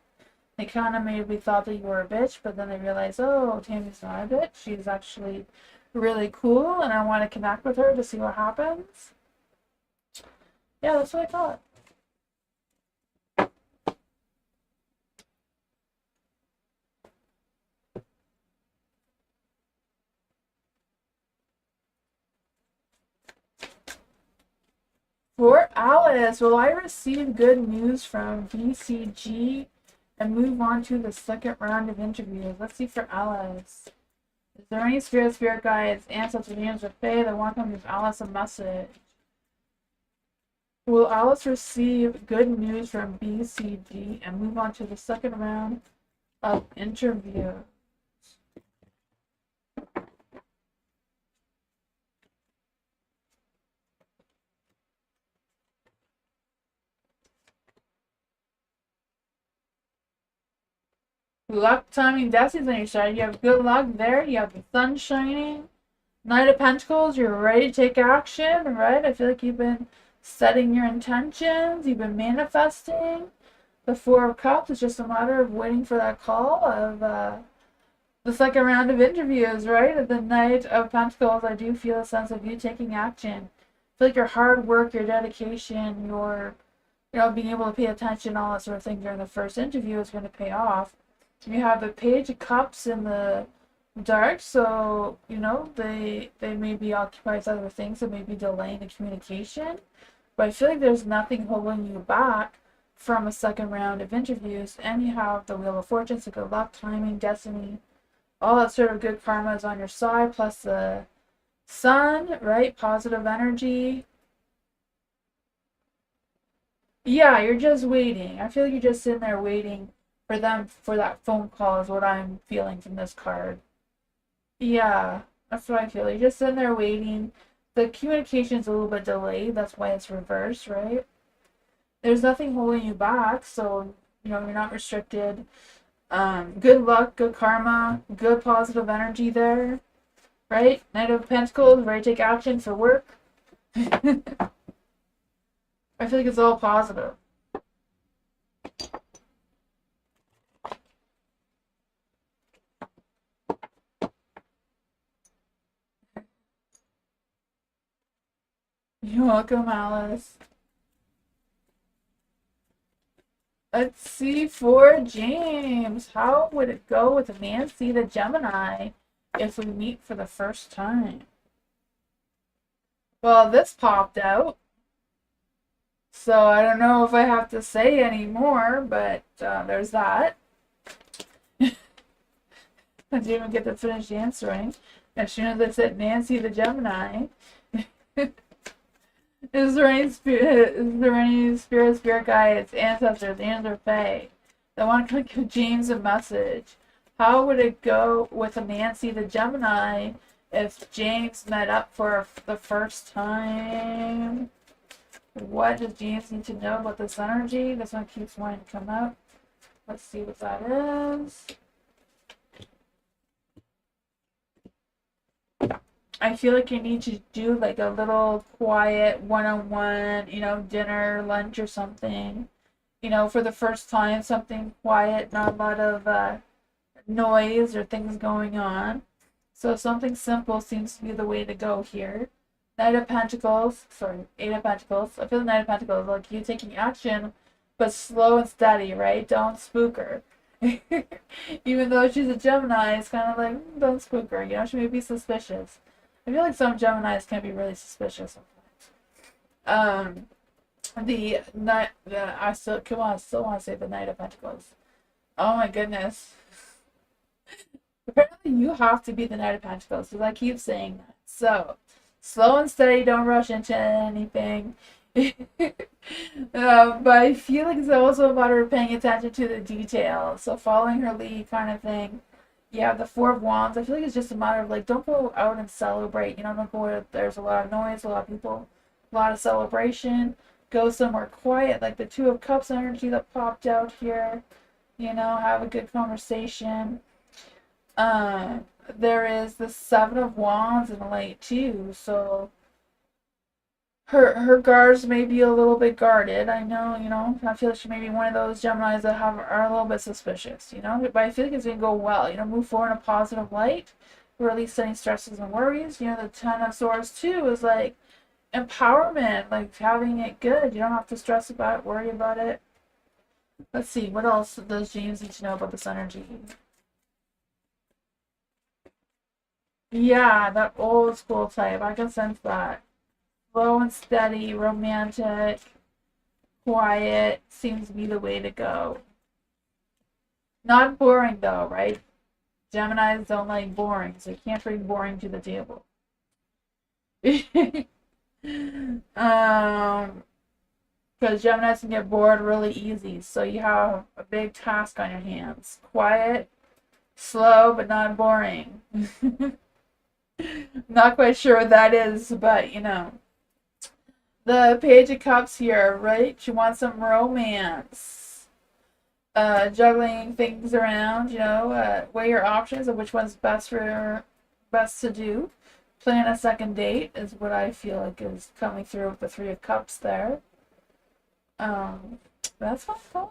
they kind of maybe thought that you were a bitch, but then they realized, oh, Tammy's not a bitch. She's actually really cool, and I want to connect with her to see what happens. Yeah, that's what I thought. For Alice, will I receive good news from BCG and move on to the second round of interviews? Let's see for Alice. Is there any spirit guides, ancestors, mediums, or fae that want to give Alice a message? Will Alice receive good news from BCG and move on to the second round of interviews? Luck, timing, destiny on your side. You have good luck there. You have the sun shining. Knight of Pentacles, you're ready to take action, right? I feel like you've been setting your intentions. You've been manifesting. The Four of Cups is just a matter of waiting for that call of the second round of interviews, right? At the Knight of Pentacles, I do feel a sense of you taking action. I feel like your hard work, your dedication, your, you know, being able to pay attention, all that sort of thing during the first interview is going to pay off. You have the Page of Cups in the dark, so, you know, they may be occupied with other things that may be delaying the communication. But I feel like there's nothing holding you back from a second round of interviews. And you have the Wheel of Fortune, so good luck, timing, destiny, all that sort of good karma is on your side, plus the sun, right? Positive energy. Yeah, you're just waiting. I feel like you're just sitting there waiting for them, for that phone call is what I'm feeling from this card. Yeah, that's what I feel. You're just sitting there waiting. The communication's a little bit delayed. That's why it's reversed, right? There's nothing holding you back, so, you know, you're not restricted. Good luck, good karma, good positive energy there, right? Knight of Pentacles, ready to take action for work. I feel like it's all positive. You're welcome, Alice. Let's see for James. How would it go with Nancy the Gemini if we meet for the first time? Well, this popped out. So I don't know if I have to say any more, but there's that. I didn't even get to finish answering. As soon as I said Nancy the Gemini. Is there any spirit guides, ancestors, and or fae that want to give James a message? How would it go with a Nancy the Gemini if James met up for the first time? What does James need to know about this energy? This one keeps wanting to come up. Let's see what that is. I feel like you need to do like a little quiet one-on-one, you know, dinner, lunch or something. You know, for the first time, something quiet, not a lot of noise or things going on. So something simple seems to be the way to go here. Knight of Pentacles, sorry, Eight of Pentacles. I feel the Knight of Pentacles, like you taking action, but slow and steady, right? Don't spook her. Even though she's a Gemini, it's kind of like, don't spook her, you know, she may be suspicious. I feel like some Geminis can be really suspicious sometimes. The night, I still, come on, I still want to say the Knight of Pentacles. Oh my goodness. Apparently you have to be the Knight of Pentacles, because I keep saying that. So, slow and steady, don't rush into anything. But I feel like it's also a matter of paying attention to the details. So following her lead kind of thing. Yeah, the Four of Wands. I feel like it's just a matter of like, don't go out and celebrate. You know, don't go where there's a lot of noise, a lot of people, a lot of celebration. Go somewhere quiet, like the Two of Cups energy that popped out here. You know, have a good conversation. Uh, there is the Seven of Wands in the light too, so her guards may be a little bit guarded. I know, you know, I feel like she may be one of those Geminis that are a little bit suspicious, you know, but I feel like it's gonna go well. You know, move forward in a positive light, release any stresses and worries. You know, the Ten of Swords too is like empowerment, like having it good. You don't have to stress about it, worry about it. Let's see, what else does James need to know about this energy? Yeah, that old school type. I can sense that. Slow and steady, romantic, quiet seems to be the way to go. Not boring though, right? Geminis don't like boring, so you can't bring boring to the table. Because Geminis can get bored really easy, so you have a big task on your hands. Quiet, slow, but not boring. Not quite sure what that is, but you know. The Page of Cups here, right? She wants some romance. Juggling things around, you know, weigh your options of which one's best to do. Plan a second date is what I feel like is coming through with the Three of Cups there. Um, that's fun.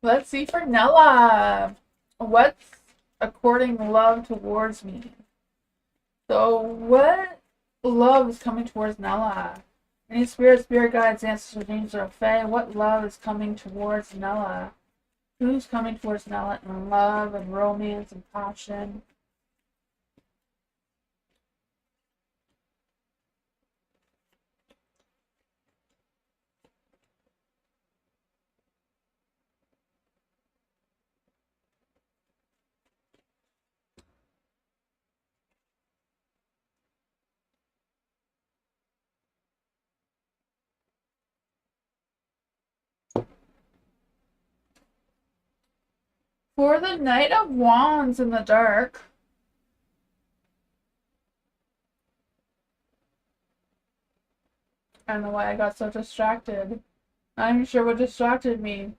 Let's see for Nella. What's according love towards me? So what love is coming towards Nella? Any spirit guides, ancestors, angels, or fae? What love is coming towards Nella? Who's coming towards Nella in love and romance and passion? For the Knight of Wands in the dark. I don't know why I got so distracted. I'm not sure what distracted me.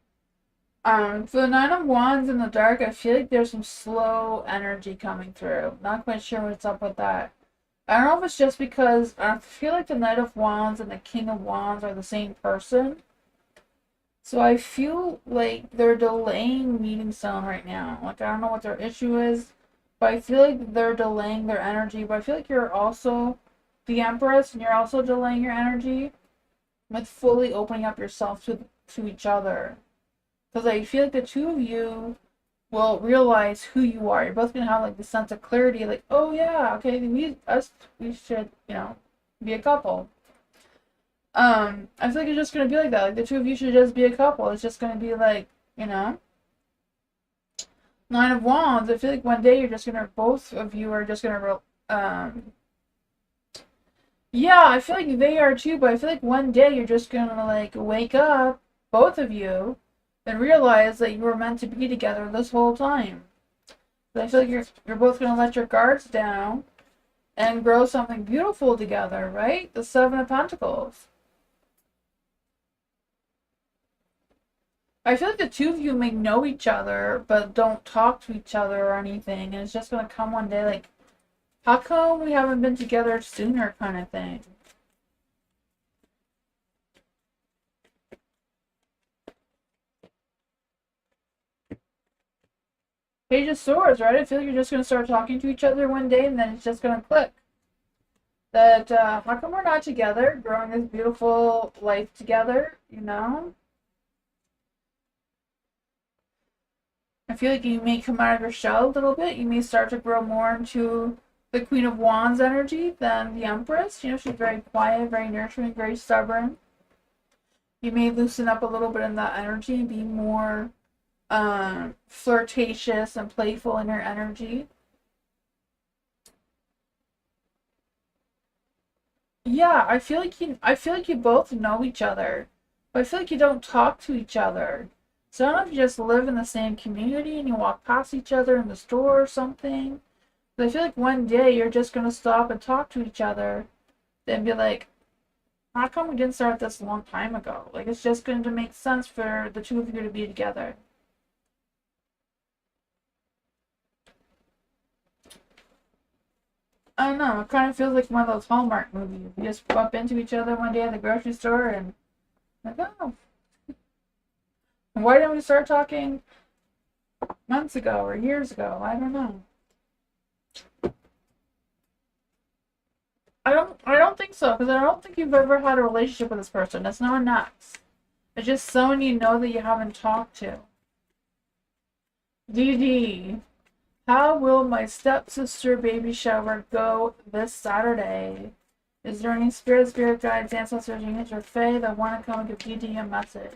For the Nine of Wands in the dark, I feel like there's some slow energy coming through. Not quite sure what's up with that. I don't know if it's just because I feel like the Knight of Wands and the King of Wands are the same person. So I feel like they're delaying meeting someone right now. Like, I don't know what their issue is, but I feel like they're delaying their energy. But I feel like you're also the Empress, and you're also delaying your energy with fully opening up yourself to each other. Because I feel like the two of you will realize who you are. You're both gonna have like the sense of clarity, like, oh yeah, okay, we should, you know, be a couple. I feel like it's just gonna be like that. Like the two of you should just be a couple. It's just gonna be like, you know, Nine of Wands. I feel like one day you're just gonna, both of you are just gonna, yeah, I feel like they are too. But I feel like one day you're just gonna like wake up, both of you, and realize that you were meant to be together this whole time. But I feel like you're both gonna let your guards down and grow something beautiful together, right? The Seven of Pentacles. I feel like the two of you may know each other, but don't talk to each other or anything, and it's just gonna come one day like, how come we haven't been together sooner, kind of thing. Page of Swords, right? I feel like you're just going to start talking to each other one day and then it's just going to click. That, how come we're not together, growing this beautiful life together, you know? I feel like you may come out of your shell a little bit. You may start to grow more into the Queen of Wands energy than the Empress. You know, she's very quiet, very nurturing, very stubborn. You may loosen up a little bit in that energy and be more flirtatious and playful in her energy. Yeah, I feel like you both know each other, but I feel like you don't talk to each other. So I don't know if you just live in the same community and you walk past each other in the store or something. But I feel like one day you're just gonna stop and talk to each other and be like, how come we didn't start this a long time ago? Like, it's just going to make sense for the two of you to be together. I don't know, it kind of feels like one of those Hallmark movies. You just bump into each other one day at the grocery store and, like, oh, why didn't we start talking months ago or years ago? I don't know. I don't think so, because I don't think you've ever had a relationship with this person. It's not an ex. It's just someone you know that you haven't talked to. DD. How will my stepsister baby shower go this Saturday? Is there any spirit guides, ancestors, angels, or fae that want to come and give DD a message?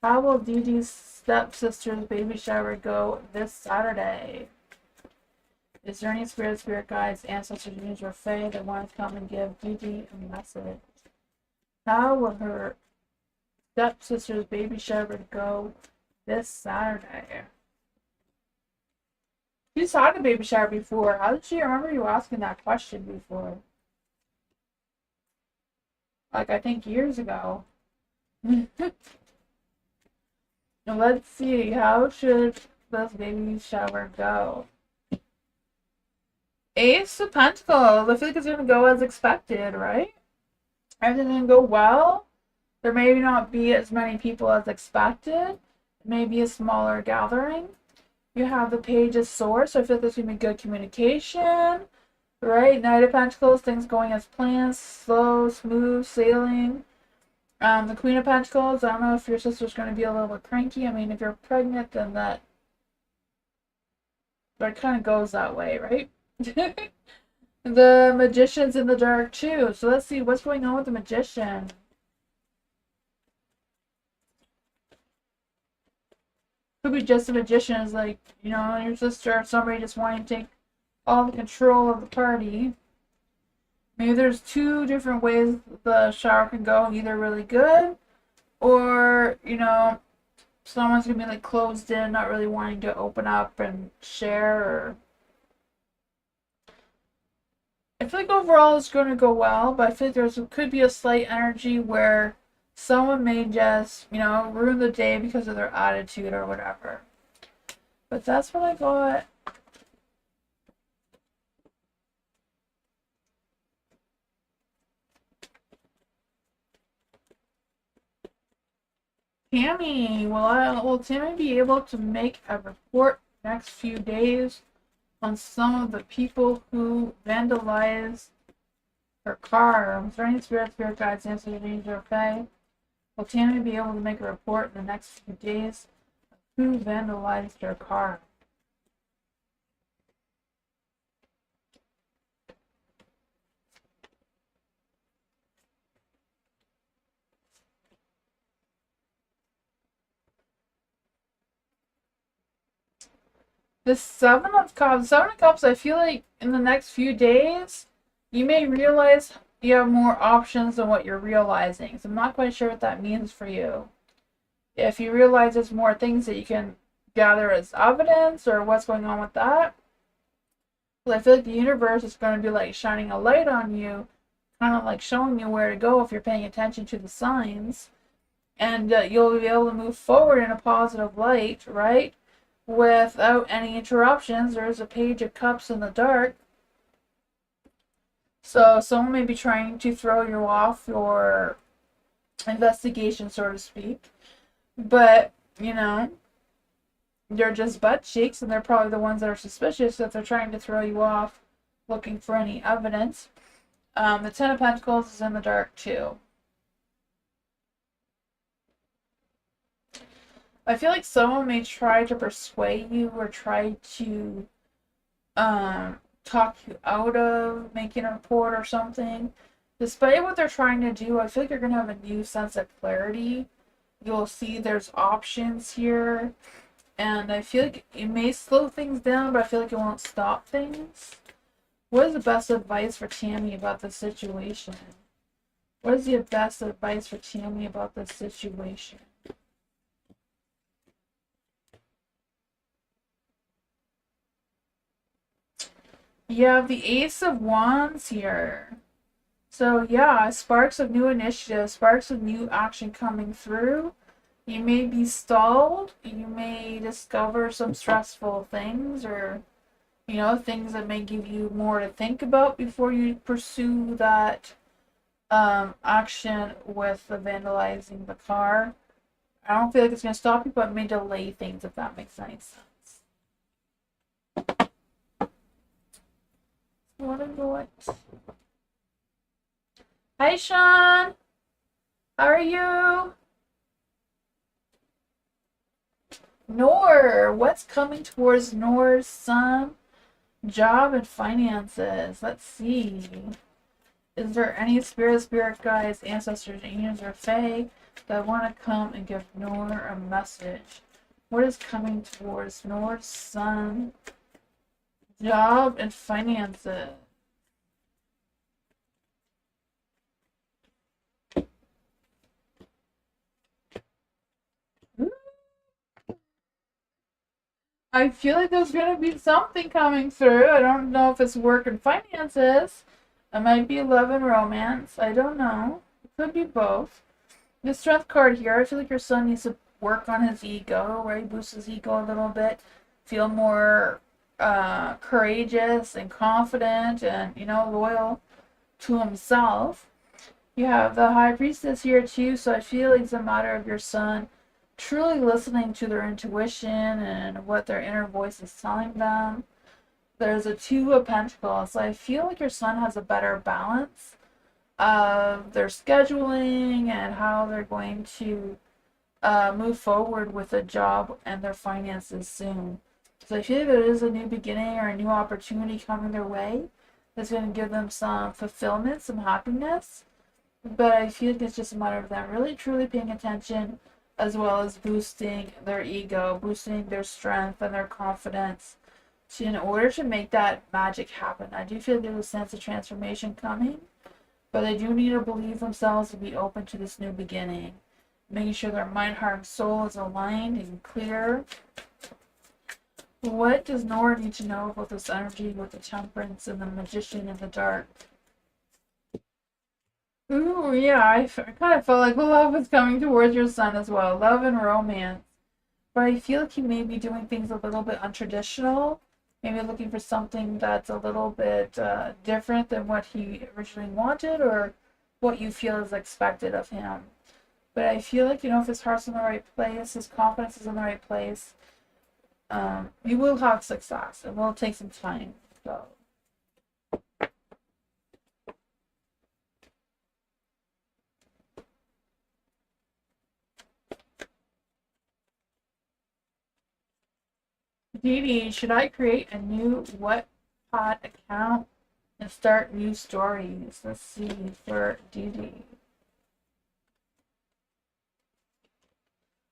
How will DD's stepsister's baby shower go this Saturday? Is there any spirit guides, ancestors, angels, or fae that want to come and give DD a message? How will her stepsister's baby shower go this Saturday? She's had a baby shower before. How did she remember you asking that question before? Like, I think years ago. Let's see. How should this baby shower go? Ace of Pentacles. I feel like it's going to go as expected, right? Everything's going to go well. There may not be as many people as expected. It may be a smaller gathering. You have the Page of Swords, so I feel like there's going to be good communication, right? Knight of Pentacles, things going as planned, slow, smooth sailing. The Queen of Pentacles, I don't know if your sister's going to be a little bit cranky. I mean, if you're pregnant, then that kind of goes that way, right? The Magician's in the dark, too. So let's see, what's going on with the Magician? Could be just a magician is like, you know, your sister or somebody just wanting to take all the control of the party. Maybe there's two different ways the shower can go, either really good or, you know, someone's gonna be like closed in, not really wanting to open up and share. Or I feel like overall it's going to go well, but I feel like could be a slight energy where someone may just, you know, ruin the day because of their attitude or whatever. But that's what I got. Tammy, will Tammy be able to make a report next few days on some of the people who vandalized her car? Was there any spirit guides, ancestors, angels, or fae? Will Tammy be able to make a report in the next few days of who vandalized her car? The Seven of Cups. Seven of Cups, I feel like in the next few days, you may realize you have more options than what you're realizing. So I'm not quite sure what that means for you. If you realize there's more things that you can gather as evidence or what's going on with that. Well, I feel like the universe is going to be like shining a light on you, kind of like showing you where to go if you're paying attention to the signs. And you'll be able to move forward in a positive light, right? Without any interruptions. There's a Page of Cups in the dark. So someone may be trying to throw you off your investigation, so to speak. But, you know, You're just butt cheeks, and they're probably the ones that are suspicious that they're trying to throw you off, looking for any evidence. The Ten of Pentacles is in the dark too. I feel like someone may try to persuade you or try to talk you out of making a report or something. Despite what they're trying to do, I feel like you're going to have a new sense of clarity. You'll see there's options here. And I feel like it may slow things down, but I feel like it won't stop things. What is the best advice for Tammy about this situation? What is the best advice for Tammy about this situation? You have the Ace of Wands here. So yeah, sparks of new initiative, sparks of new action coming through. You may be stalled. You may discover some stressful things, or things that may give you more to think about before you pursue that action with the vandalizing the car. I don't feel like it's going to stop you, but it may delay things, if that makes any sense. What? Hi, Sean. How are you? Nor, what's coming towards Nor's sun? Job and finances. Let's see. Is there any spirit guides, ancestors, angels, or fae that want to come and give Nor a message? What is coming towards Nor's sun? Job and finances. I feel like there's going to be something coming through. I don't know if it's work and finances. It might be love and romance. I don't know. It could be both. The strength card here, I feel like your son needs to work on his ego, right? Boost his ego a little bit. Feel more courageous and confident and, loyal to himself. You have the High Priestess here too, so I feel like it's a matter of your son truly listening to their intuition and what their inner voice is telling them. There's a Two of Pentacles, so I feel like your son has a better balance of their scheduling and how they're going to move forward with a job and their finances soon. So I feel like there is a new beginning or a new opportunity coming their way that's going to give them some fulfillment, some happiness. But I feel like it's just a matter of them really truly paying attention, as well as boosting their ego, boosting their strength and their confidence in order to make that magic happen. I do feel there's a sense of transformation coming, but they do need to believe themselves and be open to this new beginning. Making sure their mind, heart, and soul is aligned and clear. What does Nora need to know about this energy with the Temperance and the Magician in the dark? Ooh, yeah, I kind of felt like love was coming towards your son as well. Love and romance. But I feel like he may be doing things a little bit untraditional. Maybe looking for something that's a little bit different than what he originally wanted or what you feel is expected of him. But I feel like, if his heart's in the right place, his confidence is in the right place, he will have success. It will take some time, though. Dee, should I create a new Wattpad account and start new stories? Let's see for Dee.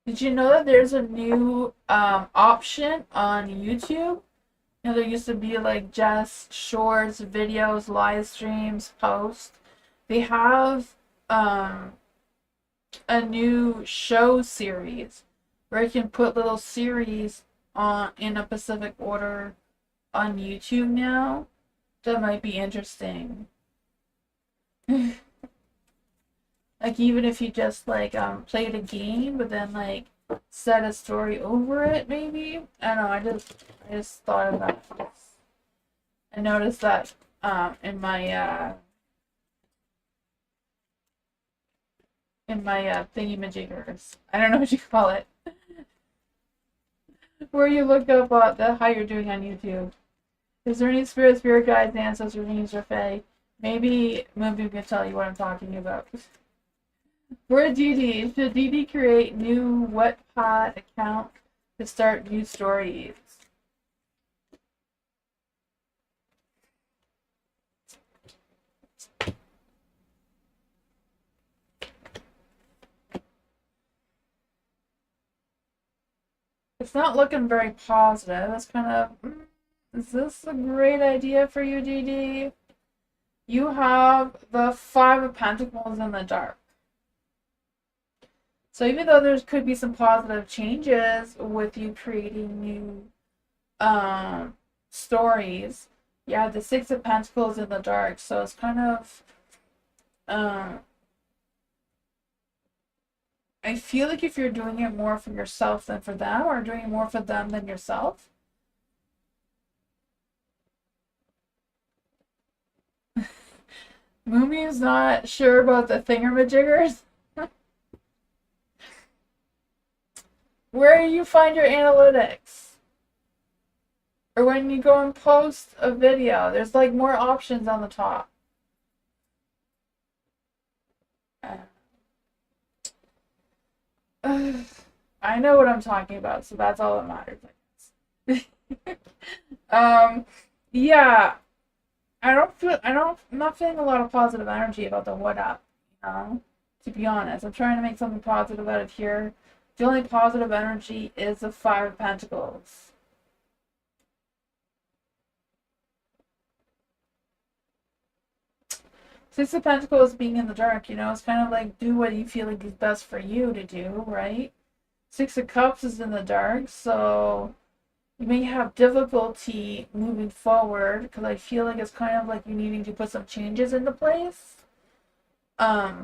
Did you know that there's a new option on YouTube? There used to be like just shorts, videos, live streams, posts. They have a new show series where you can put little series on in a specific order on YouTube now. That might be interesting. Like even if you just like played a game but then like set a story over it, maybe. I don't know, I just thought of that. I noticed that in my thingy-majiggers. I don't know what you call it. where you look up how you're doing on YouTube. Is there any spirit guides, ancestors, names, or fae? Maybe Moonbeam can tell you what I'm talking about. Where DD? Should DD create new Wattpad account to start new stories? It's not looking very positive. It's kind of, is this a great idea for you, DD? You have the Five of Pentacles in the dark. So even though there could be some positive changes with you creating new stories, you have the Six of Pentacles in the dark. So it's kind of, I feel like if you're doing it more for yourself than for them, or doing it more for them than yourself. Moomie's not sure about the thingamajiggers. Where you find your analytics, or when you go and post a video, there's like more options on the top. I know what I'm talking about, so that's all that matters, I guess. Yeah, I'm not feeling a lot of positive energy about the what up, to be honest. I'm trying to make something positive out of here. The only positive energy is the Five of Pentacles. Six of Pentacles being in the dark, it's kind of like do what you feel like is best for you to do, right? Six of Cups is in the dark, so you may have difficulty moving forward because I feel like it's kind of like you needing to put some changes into place. Yeah.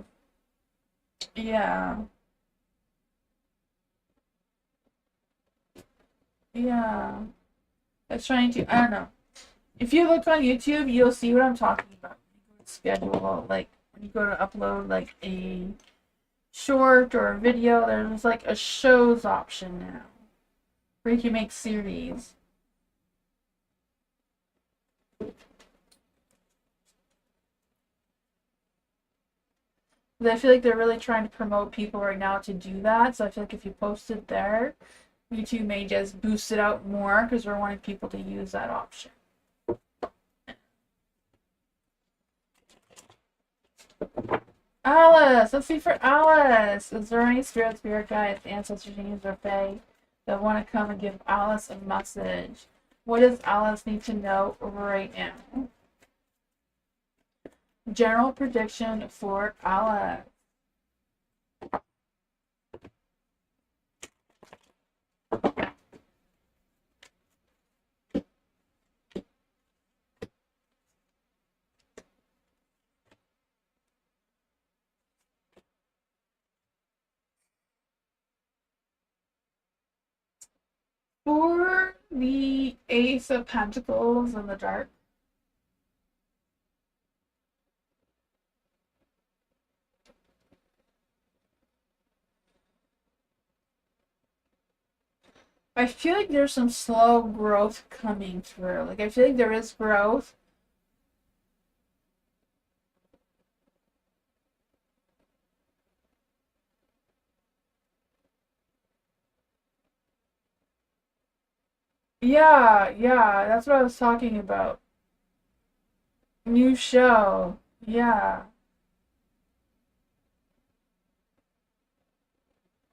Yeah. It's trying to, I don't know. If you look on YouTube, you'll see what I'm talking about. Schedule, like, when you go to upload, like, a short or a video, there's, like, a shows option now. Where you can make series. But I feel like they're really trying to promote people right now to do that. So I feel like if you post it there, YouTube may just boost it out more because we're wanting people to use that option. Alice! Let's see for Alice! Is there any spirit guides, ancestors, names, or fae that want to come and give Alice a message? What does Alice need to know right now? General prediction for Alice. For the Ace of Pentacles in the dark, I feel like there's some slow growth coming through. Like, I feel like there is growth. Yeah, that's what I was talking about. New show. Yeah.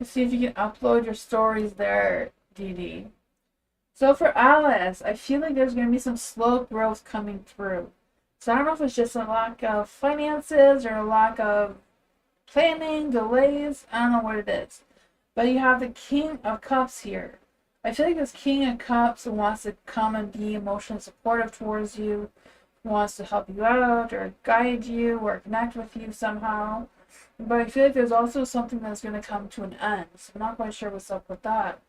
See if you can upload your stories there, Dee Dee. So for Alice, I feel like there's going to be some slow growth coming through. So I don't know if it's just a lack of finances or a lack of planning, delays. I don't know what it is. But you have the King of Cups here. I feel like this King of Cups wants to come and be emotionally supportive towards you, wants to help you out or guide you or connect with you somehow. But I feel like there's also something that's going to come to an end. So I'm not quite sure what's up with that.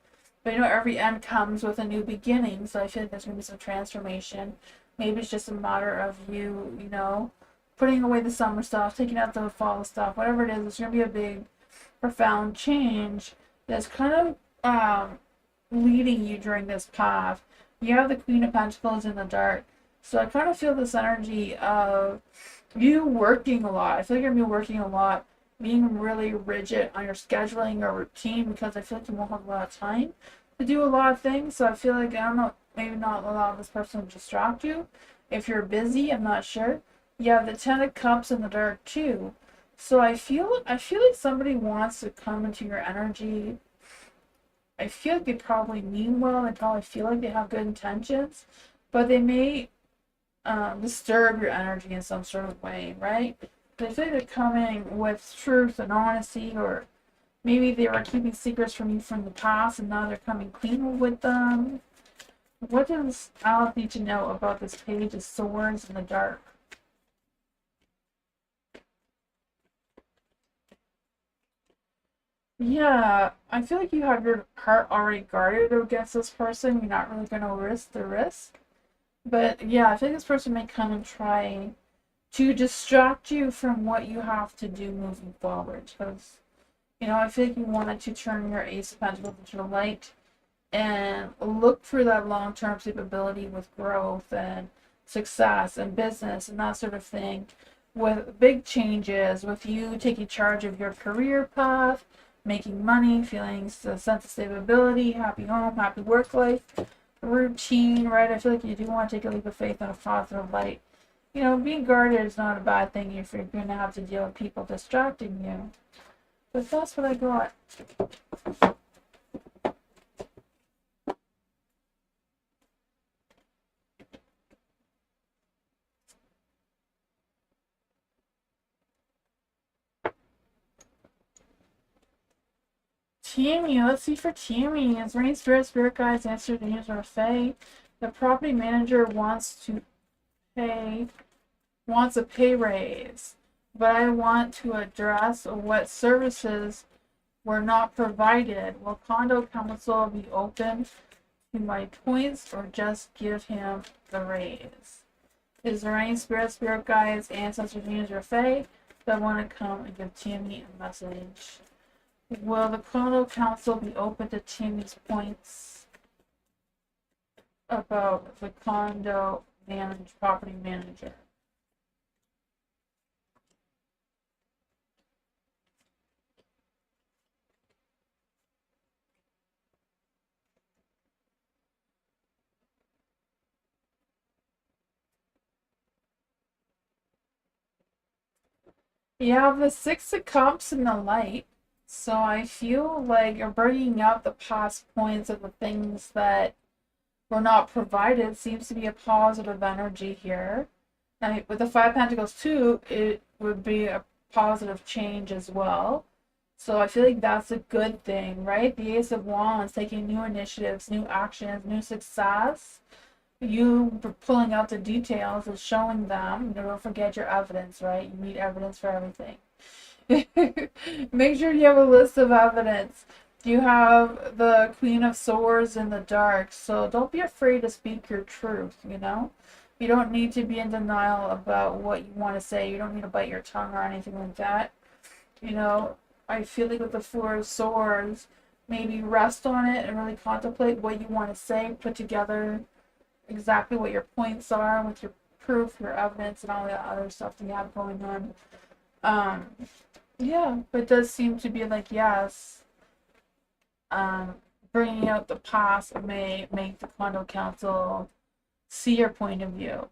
But every end comes with a new beginning. So I feel like there's going to be some transformation. Maybe it's just a matter of you, putting away the summer stuff, taking out the fall stuff, whatever it is. It's going to be a big, profound change that's kind of leading you during this path. You have the Queen of Pentacles in the dark. So I kind of feel this energy of you working a lot. I feel like you're going to be working a lot, being really rigid on your scheduling or routine, because I feel like you won't have a lot of time to do a lot of things. So I feel like, I don't know, maybe not allow this person to distract you. If you're busy, I'm not sure. You have the Ten of Cups in the dark too. So I feel like somebody wants to come into your energy. I feel like they probably mean well. They probably feel like they have good intentions, but they may disturb your energy in some sort of way, right? They feel like they're coming with truth and honesty, or maybe they were keeping secrets from you from the past and now they're coming clean with them. What does Alice need to know about this Page of Swords in the dark? Yeah, I feel like you have your heart already guarded against this person. You're not really going to risk the risk. But yeah, I feel like this person may come and try to distract you from what you have to do moving forward. Because, I feel like you wanted to turn your Ace of Pentacles into the light and look for that long-term stability with growth and success and business and that sort of thing, with big changes, with you taking charge of your career path, making money, feeling a sense of stability, happy home, happy work life, routine, right? I feel like you do want to take a leap of faith on a positive light. Being guarded is not a bad thing if you're going to have to deal with people distracting you. But that's what I got. Tammy, let's see for Tammy. Is Rain Spirit Guides answer to Angel or Fae? The property manager wants a pay raise, but I want to address what services were not provided. Will condo council be open to my points or just give him the raise? Is there any spirit guides, ancestors, angels, or fae that want to come and give Tammy a message? Will the condo council be open to Tammy's points about the condo property manager? You have the Six of Cups in the light. So I feel like you're bringing up the past points of the things that were not provided. Seems to be a positive energy here. And with the Five of Pentacles too, it would be a positive change as well. So I feel like that's a good thing, right? The Ace of Wands, taking new initiatives, new actions, new success. You pulling out the details and showing them. Don't forget your evidence, right? You need evidence for everything. Make sure you have a list of evidence. You have the Queen of Swords in the dark, so don't be afraid to speak your truth, You don't need to be in denial about what you want to say. You don't need to bite your tongue or anything like that. I feel like with the Four of Swords, maybe rest on it and really contemplate what you want to say, put together exactly what your points are with your proof, your evidence, and all that other stuff that you have going on. Yeah, but it does seem to be like, yes, bringing out the past may make the condo council see your point of view.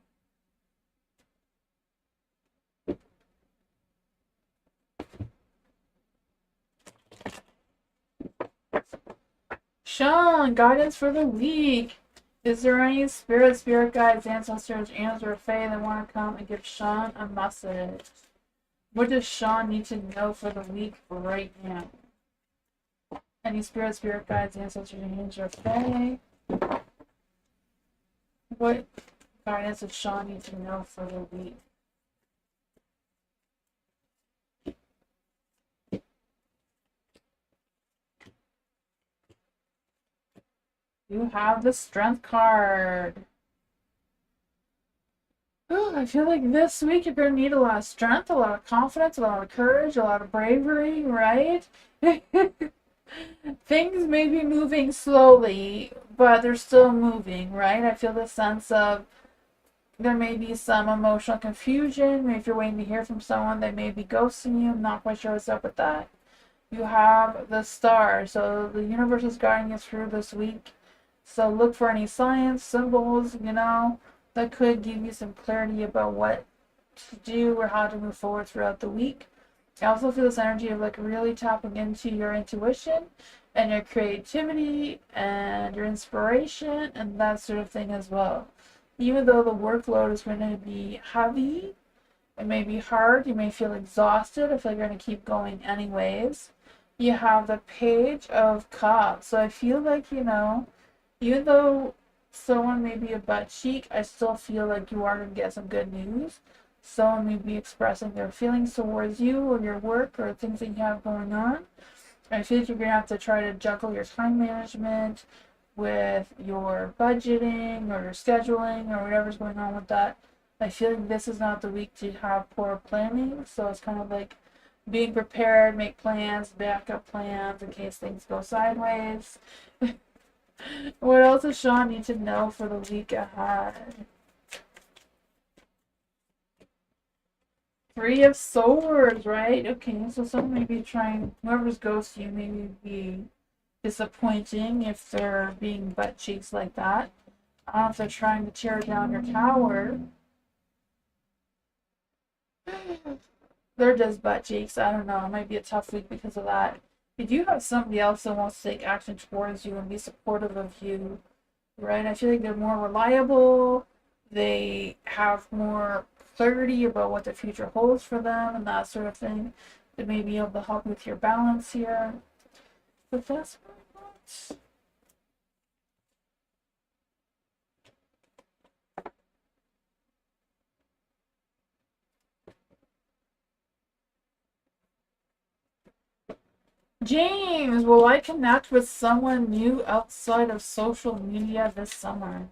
Sean, guidance for the week. Is there any spirit guides, ancestors, angels, or fae that want to come and give Sean a message? What does Sean need to know for the week right now? Any spirit guides, ancestors, angels, or fae? What guidance does Sean need to know for the week? You have the Strength card. Oh, I feel like this week you're going to need a lot of strength, a lot of confidence, a lot of courage, a lot of bravery, right? Things may be moving slowly, but they're still moving, right? I feel the sense of there may be some emotional confusion. Maybe if you're waiting to hear from someone, they may be ghosting you. I'm not quite sure what's up with that. You have the star, so the universe is guiding you through this week. So look for any signs, symbols, that could give you some clarity about what to do or how to move forward throughout the week. I also feel this energy of like really tapping into your intuition and your creativity and your inspiration and that sort of thing as well. Even though the workload is going to be heavy, it may be hard, you may feel exhausted, I feel like you're going to keep going anyways. You have the Page of Cups. So I feel like, even though someone may be a butt cheek, I still feel like you are going to get some good news. Someone may be expressing their feelings towards you or your work or things that you have going on. I feel like you're going to have to try to juggle your time management with your budgeting or your scheduling or whatever's going on with that. I feel like this is not the week to have poor planning, so it's kind of like being prepared, make plans, backup plans in case things go sideways. What else does Sean need to know for the week ahead? Three of Swords, right? Okay, so someone may be trying, whoever's ghosting you may be disappointing if they're being butt cheeks like that. I don't know if they're trying to tear down your tower. They're just butt cheeks. I don't know. It might be a tough week because of that. You do have somebody else that wants to take action towards you and be supportive of you, right? I feel like they're more reliable. They have more clarity about what the future holds for them and that sort of thing. They may be able to help with your balance here. But that's what I want. James, will I connect with someone new outside of social media this summer?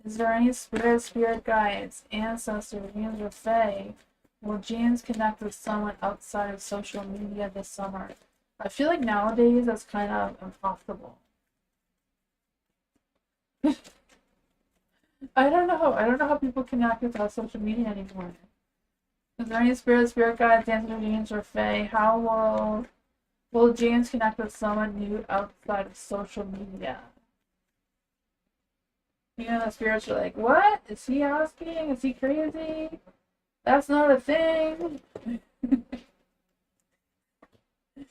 Is there any spirit guides, ancestors, James or Fae? Will James connect with someone outside of social media this summer? I feel like nowadays that's kind of impossible. I don't know. I don't know how people connect without social media anymore. Is there any spirit guides, ancestors, James or Fae? How will James connect with someone new outside of social media? The spirits are like, what? Is he asking? Is he crazy? That's not a thing.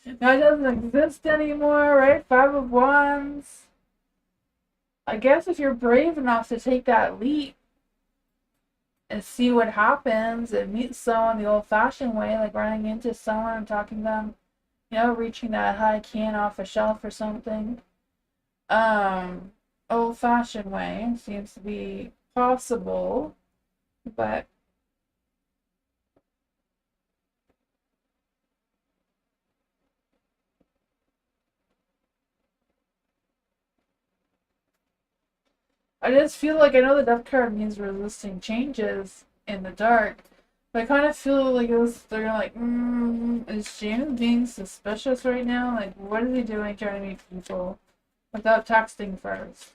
That doesn't exist anymore, right? Five of Wands. I guess if you're brave enough to take that leap and see what happens and meet someone the old-fashioned way, like running into someone and talking to them, reaching that high can off a shelf or something. Old-fashioned way seems to be possible, but I just feel like I know the death card means resisting changes in the dark, but I kind of feel like they're like, is James being suspicious right now? Like, what is he doing trying to meet people without texting first?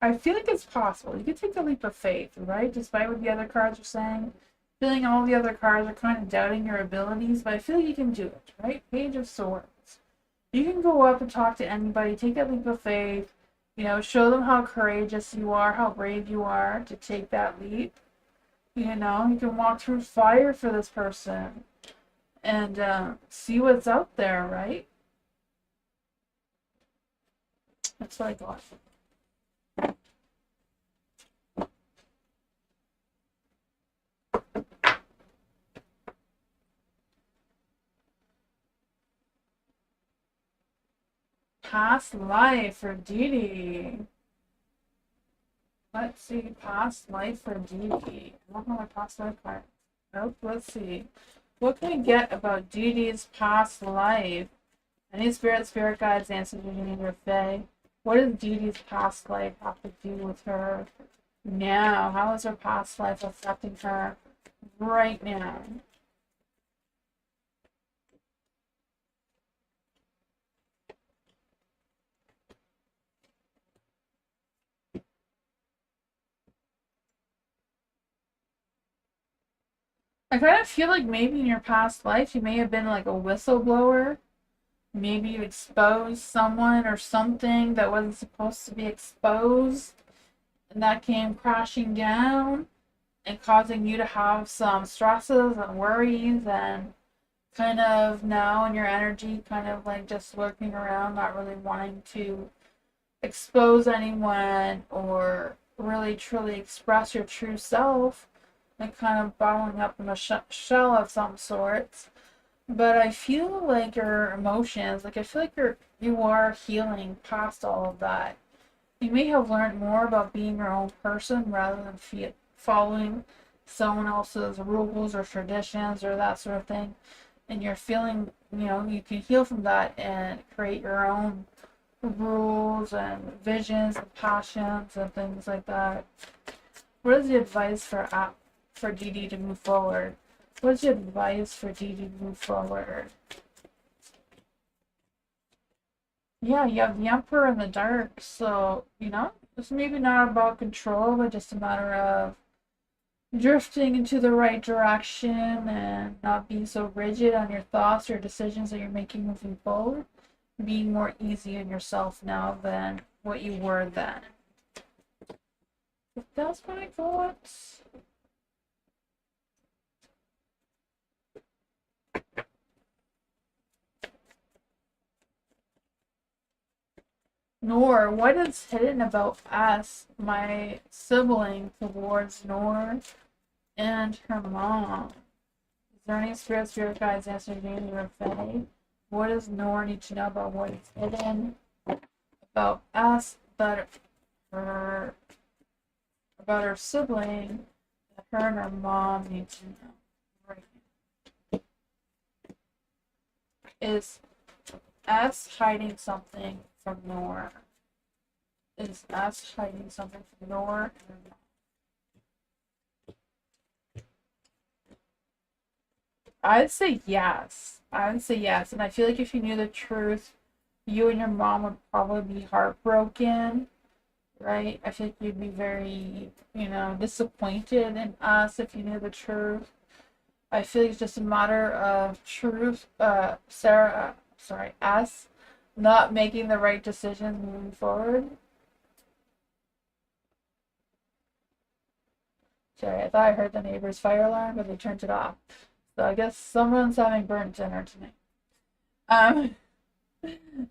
I feel like it's possible. You could take the leap of faith, right? Despite what the other cards are saying. Feeling all the other cards are kind of doubting your abilities, but I feel like you can do it, right? Page of Swords. You can go up and talk to anybody, take that leap of faith, show them how courageous you are, how brave you are to take that leap. You can walk through fire for this person and see what's out there, right? That's what I got. Past life for Dee. Let's see, past life for Dee. I don't know my past life card. Nope, let's see. What can we get about Dee's past life? Any spirit guides, ancestors, or Fae? What does Dee's past life have to do with her now? How is her past life affecting her right now. I kind of feel like maybe in your past life you may have been like a whistleblower. Maybe you exposed someone or something that wasn't supposed to be exposed, and that came crashing down and causing you to have some stresses and worries, and kind of now in your energy, kind of like just lurking around, not really wanting to expose anyone or really truly express your true self, and kind of bottling up in a shell of some sorts. But I feel like your emotions, like I feel like you are healing past all of that. You may have learned more about being your own person rather than following someone else's rules or traditions or that sort of thing. And you're feeling, you can heal from that and create your own rules and visions and passions and things like that. What is the advice for Dee Dee to move forward? What's your advice for Dee Dee to move forward? Yeah, you have the Emperor in the dark, so, it's maybe not about control, but just a matter of drifting into the right direction and not being so rigid on your thoughts or decisions that you're making moving forward. Being more easy on yourself now than what you were then. That's what I got. Nor, what is hidden about us, my sibling, towards Nor and her mom? Is there any spirit guides answering your Fae? What does Nor need to know about what is hidden about us, her, about her sibling, that her and her mom need to know? Right. Is us hiding something from Nor? Is us hiding something from Nor and her mom? I'd say yes. I would say yes. And I feel like if you knew the truth, you and your mom would probably be heartbroken, right? I feel like you'd be very, disappointed in us if you knew the truth. I feel like it's just a matter of truth, us not making the right decisions moving forward. Sorry, I thought I heard the neighbor's fire alarm, but they turned it off. So I guess someone's having burnt dinner tonight. Um,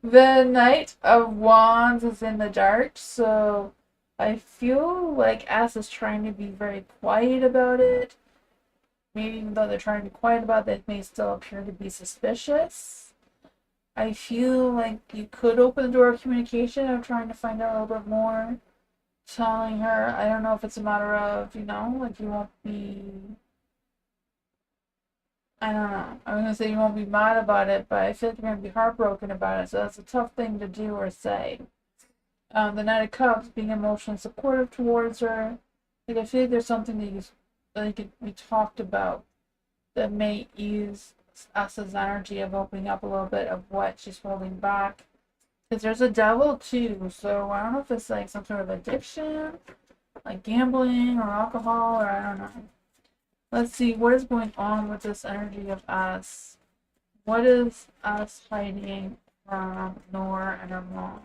the Knight of Wands is in the dark, so I feel like S is trying to be very quiet about it. Maybe even though they're trying to be quiet about it, they may still appear to be suspicious. I feel like you could open the door of communication of trying to find out a little bit more. Telling her, I don't know if it's a matter of, like you won't be, I don't know. I was gonna say you won't be mad about it, but I feel like you're gonna be heartbroken about it. So that's a tough thing to do or say. The Knight of Cups being emotionally supportive towards her. Like I feel like there's something that could be talked about that may ease Us's energy of opening up a little bit of what she's holding back. Because there's a devil too, so I don't know if it's like some sort of addiction, like gambling or alcohol, or I don't know. Let's see, what is going on with this energy of us? What is us hiding from Nor and her mom?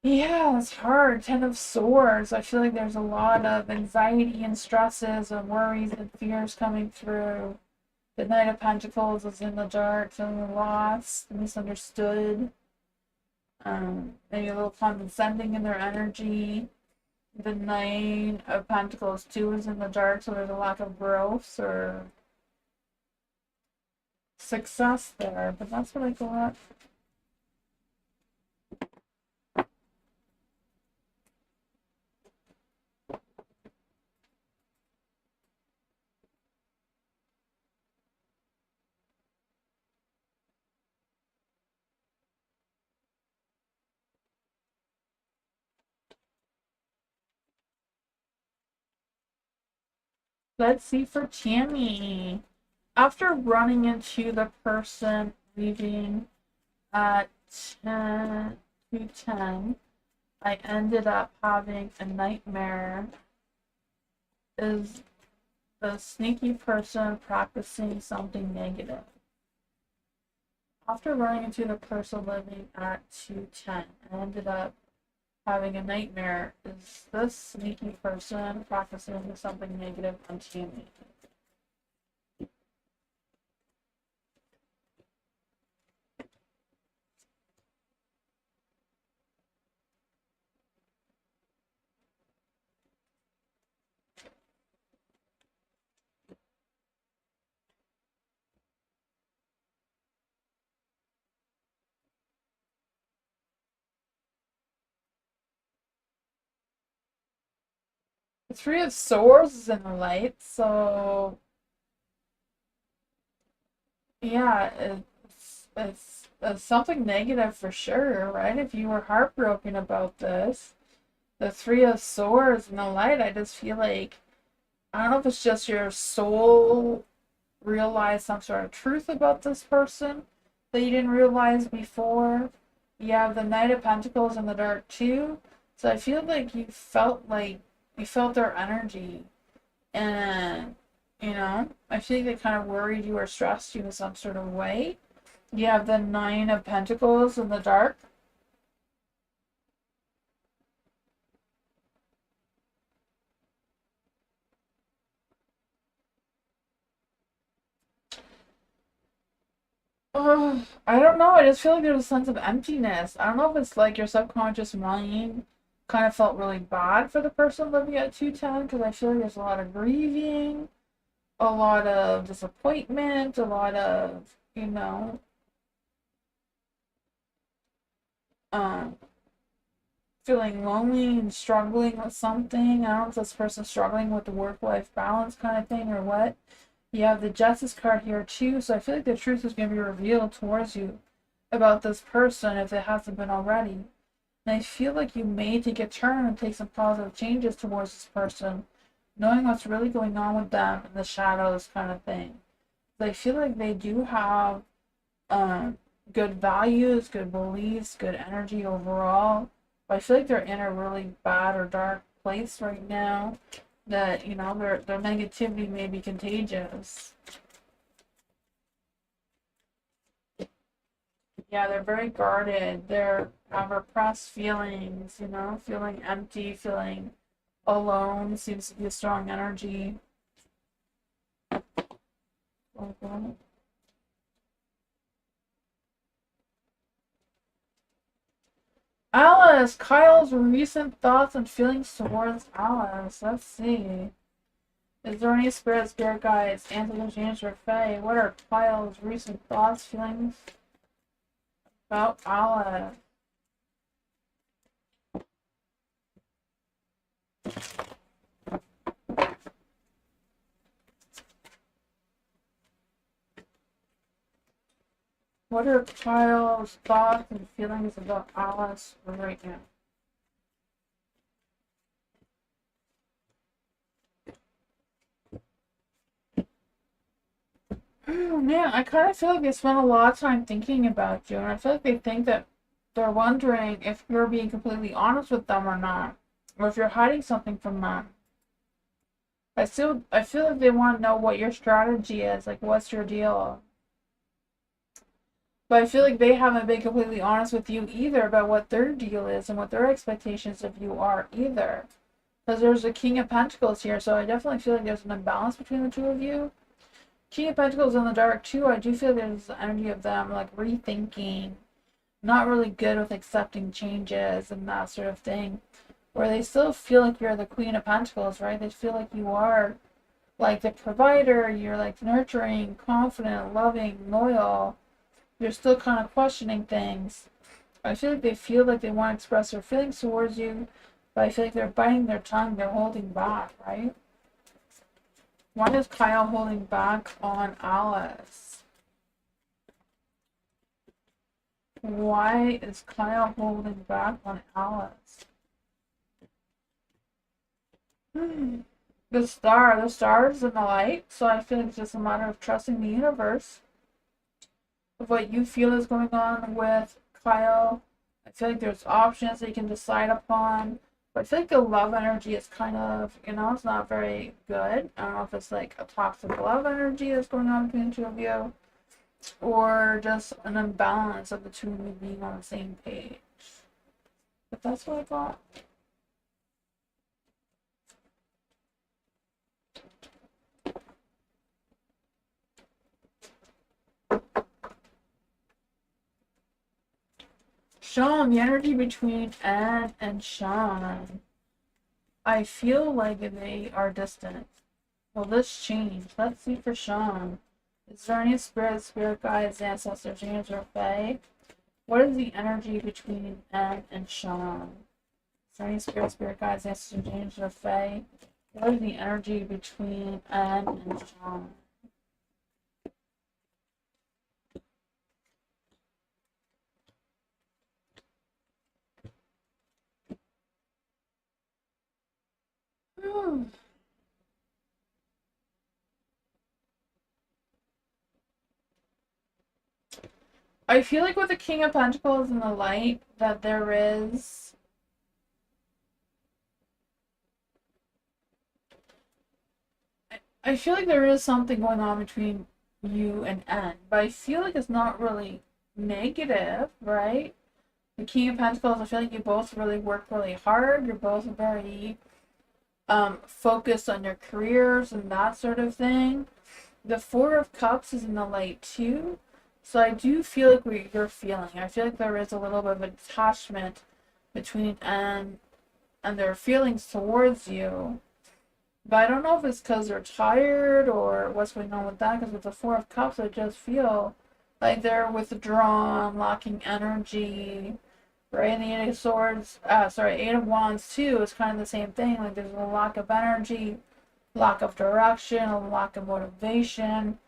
Yeah, it's hard. Ten of Swords. I feel like there's a lot of anxiety and stresses and worries and fears coming through. The Knight of Pentacles is in the dark, feeling lost, misunderstood. Maybe a little condescending in their energy. The Nine of Pentacles too is in the dark, so there's a lack of growth or success there. But that's what I got. Let's see for Tammy. After running into the person leaving at 10 to 10, I ended up having a nightmare. Is the sneaky person practicing something negative? After running into the person living at 210, I ended up having a nightmare. Is this sneaky person practicing something negative on Tammy? The Three of Swords is in the light, so yeah, it's something negative for sure, right? If you were heartbroken about this, the Three of Swords in the light, I just feel like, I don't know if it's just your soul realized some sort of truth about this person that you didn't realize before. You have the Knight of Pentacles in the dark too. So I feel like you felt their energy, and I feel like they kind of worried you or stressed you in some sort of way. You have the Nine of Pentacles in the dark. I don't know. I just feel like there's a sense of emptiness. I don't know if it's like your subconscious mind kind of felt really bad for the person living at 210, because I feel like there's a lot of grieving, a lot of disappointment, a lot of, um, feeling lonely and struggling with something. I don't know if this person's struggling with the work-life balance kind of thing or what. You have the Justice card here too, so I feel like the truth is going to be revealed towards you about this person if it hasn't been already. And I feel like you may take a turn and take some positive changes towards this person, knowing what's really going on with them in the shadows kind of thing. But I feel like they do have good values, good beliefs, good energy overall. But I feel like they're in a really bad or dark place right now, that their negativity may be contagious. Yeah, they're very guarded. They're have repressed feelings, feeling empty, feeling alone seems to be a strong energy. Okay. Alice, Kyle's recent thoughts and feelings towards Alice. Let's see. Is there any spirit guides, ancestors, or fae? What are Kyle's recent thoughts, feelings about Alice? What are Kyle's thoughts and feelings about Alice right now? Oh man, I kind of feel like they spend a lot of time thinking about you, and I feel like they think that they're wondering if you're being completely honest with them or not, or if you're hiding something from them. I feel like they want to know what your strategy is, like what's your deal. But I feel like they haven't been completely honest with you either about what their deal is and what their expectations of you are either. Because there's a King of Pentacles here, so I definitely feel like there's an imbalance between the two of you. King of Pentacles in the dark too, I do feel there's the energy of them like rethinking, not really good with accepting changes and that sort of thing. Where they still feel like you're the Queen of Pentacles, right? They feel like you are like the provider, you're like nurturing, confident, loving, loyal. You're still kind of questioning things. I feel like they feel like they want to express their feelings towards you, but I feel like they're biting their tongue, they're holding back, right? Why is Kyle holding back on Alice? Why is Kyle holding back on Alice? The stars in the light. So I feel like it's just a matter of trusting the universe of what you feel is going on with Kyle. I feel like there's options that you can decide upon. But I feel like the love energy is kind of, it's not very good. I don't know if it's like a toxic love energy that's going on between the two of you, or just an imbalance of the two of you being on the same page. But that's what I got. Sean, the energy between Anne and Sean. I feel like they are distant. Will this change? Let's see for Sean. Is there any spirit guides, ancestors, angels, or fae? What is the energy between Anne and Sean? Is there any spirit guides, ancestors, angels, or fae? What is the energy between Anne and Sean? I feel like with the King of Pentacles and the light that there is I feel like there is something going on between you and N, but I feel like it's not really negative, right? The King of Pentacles, I feel like you both really work really hard. You're both very focused on your careers and that sort of thing. The Four of Cups is in the light too. So I do feel like you're feeling. I feel like there is a little bit of attachment between N and their feelings towards you. But I don't know if it's because they're tired or what's going on with that. Because with the Four of Cups, I just feel like they're withdrawn, lacking energy. Right? And the Eight of Swords, Eight of Wands too is kind of the same thing. Like there's a lack of energy, lack of direction, a lack of motivation.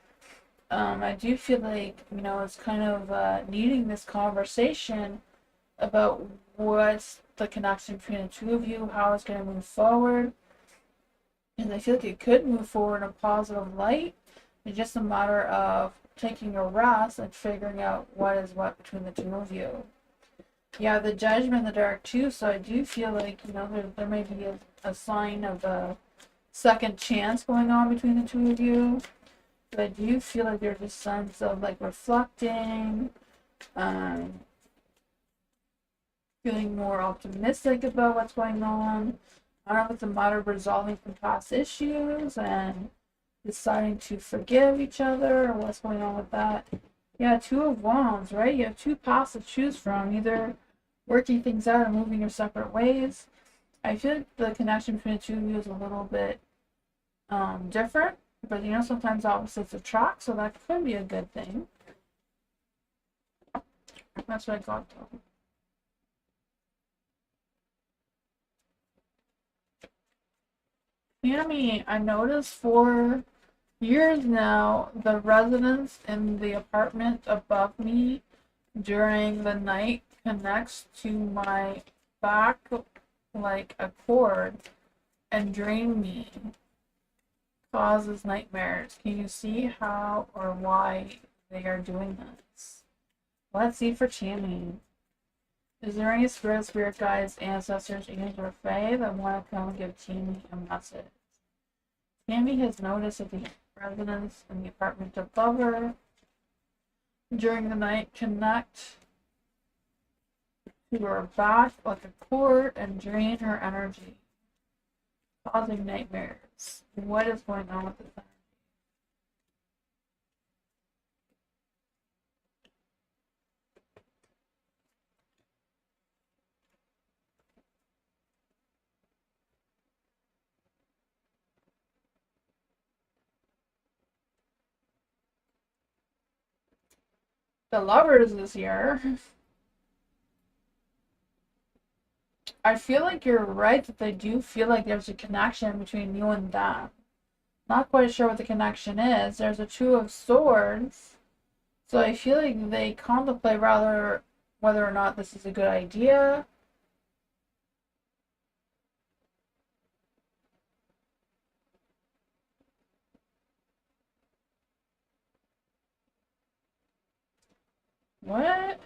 I do feel like, it's kind of needing this conversation about what's the connection between the two of you, how it's going to move forward. And I feel like it could move forward in a positive light. It's just a matter of taking a rest and figuring out what is what between the two of you. Yeah, the Judgment in the dark too, so I do feel like, there may be a sign of a second chance going on between the two of you. But I do feel like there's a sense of like reflecting, feeling more optimistic about what's going on. I don't know if it's a matter of resolving some past issues and deciding to forgive each other or what's going on with that. Yeah, Two of Wands, right? You have two paths to choose from, either working things out or moving your separate ways. I feel like the connection between the two of you is a little bit different, but sometimes opposites attract, so that could be a good thing. That's what I got though. Tammy, I noticed for years now, the residents in the apartment above me during the night connects to my back like a cord and drain me, causes nightmares. Can you see how or why they are doing this? Let's see for Tammy. Is there any spirit guides, ancestors, angels, or fae that want to come and give Tammy a message? Tammy has noticed that the residents in the apartment above her during the night connect to her back like a cord and drain her energy, causing nightmares. What is going on with this energy? The Lovers is here. I feel like you're right that they do feel like there's a connection between you and them. Not quite sure what the connection is. There's a Two of Swords. So I feel like they contemplate rather whether or not this is a good idea. What?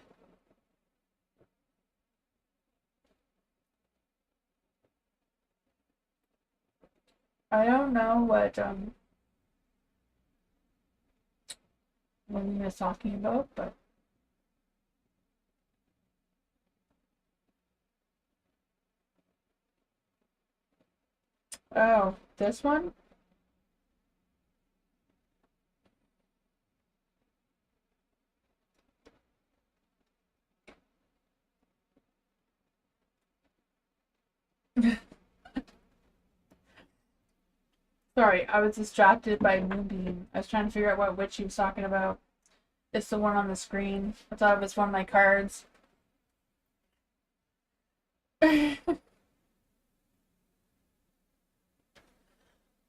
I don't know what he was talking about, but oh, this one? Sorry, I was distracted by Moonbeam. I was trying to figure out what witch he was talking about. It's the one on the screen. I thought it was one of my cards.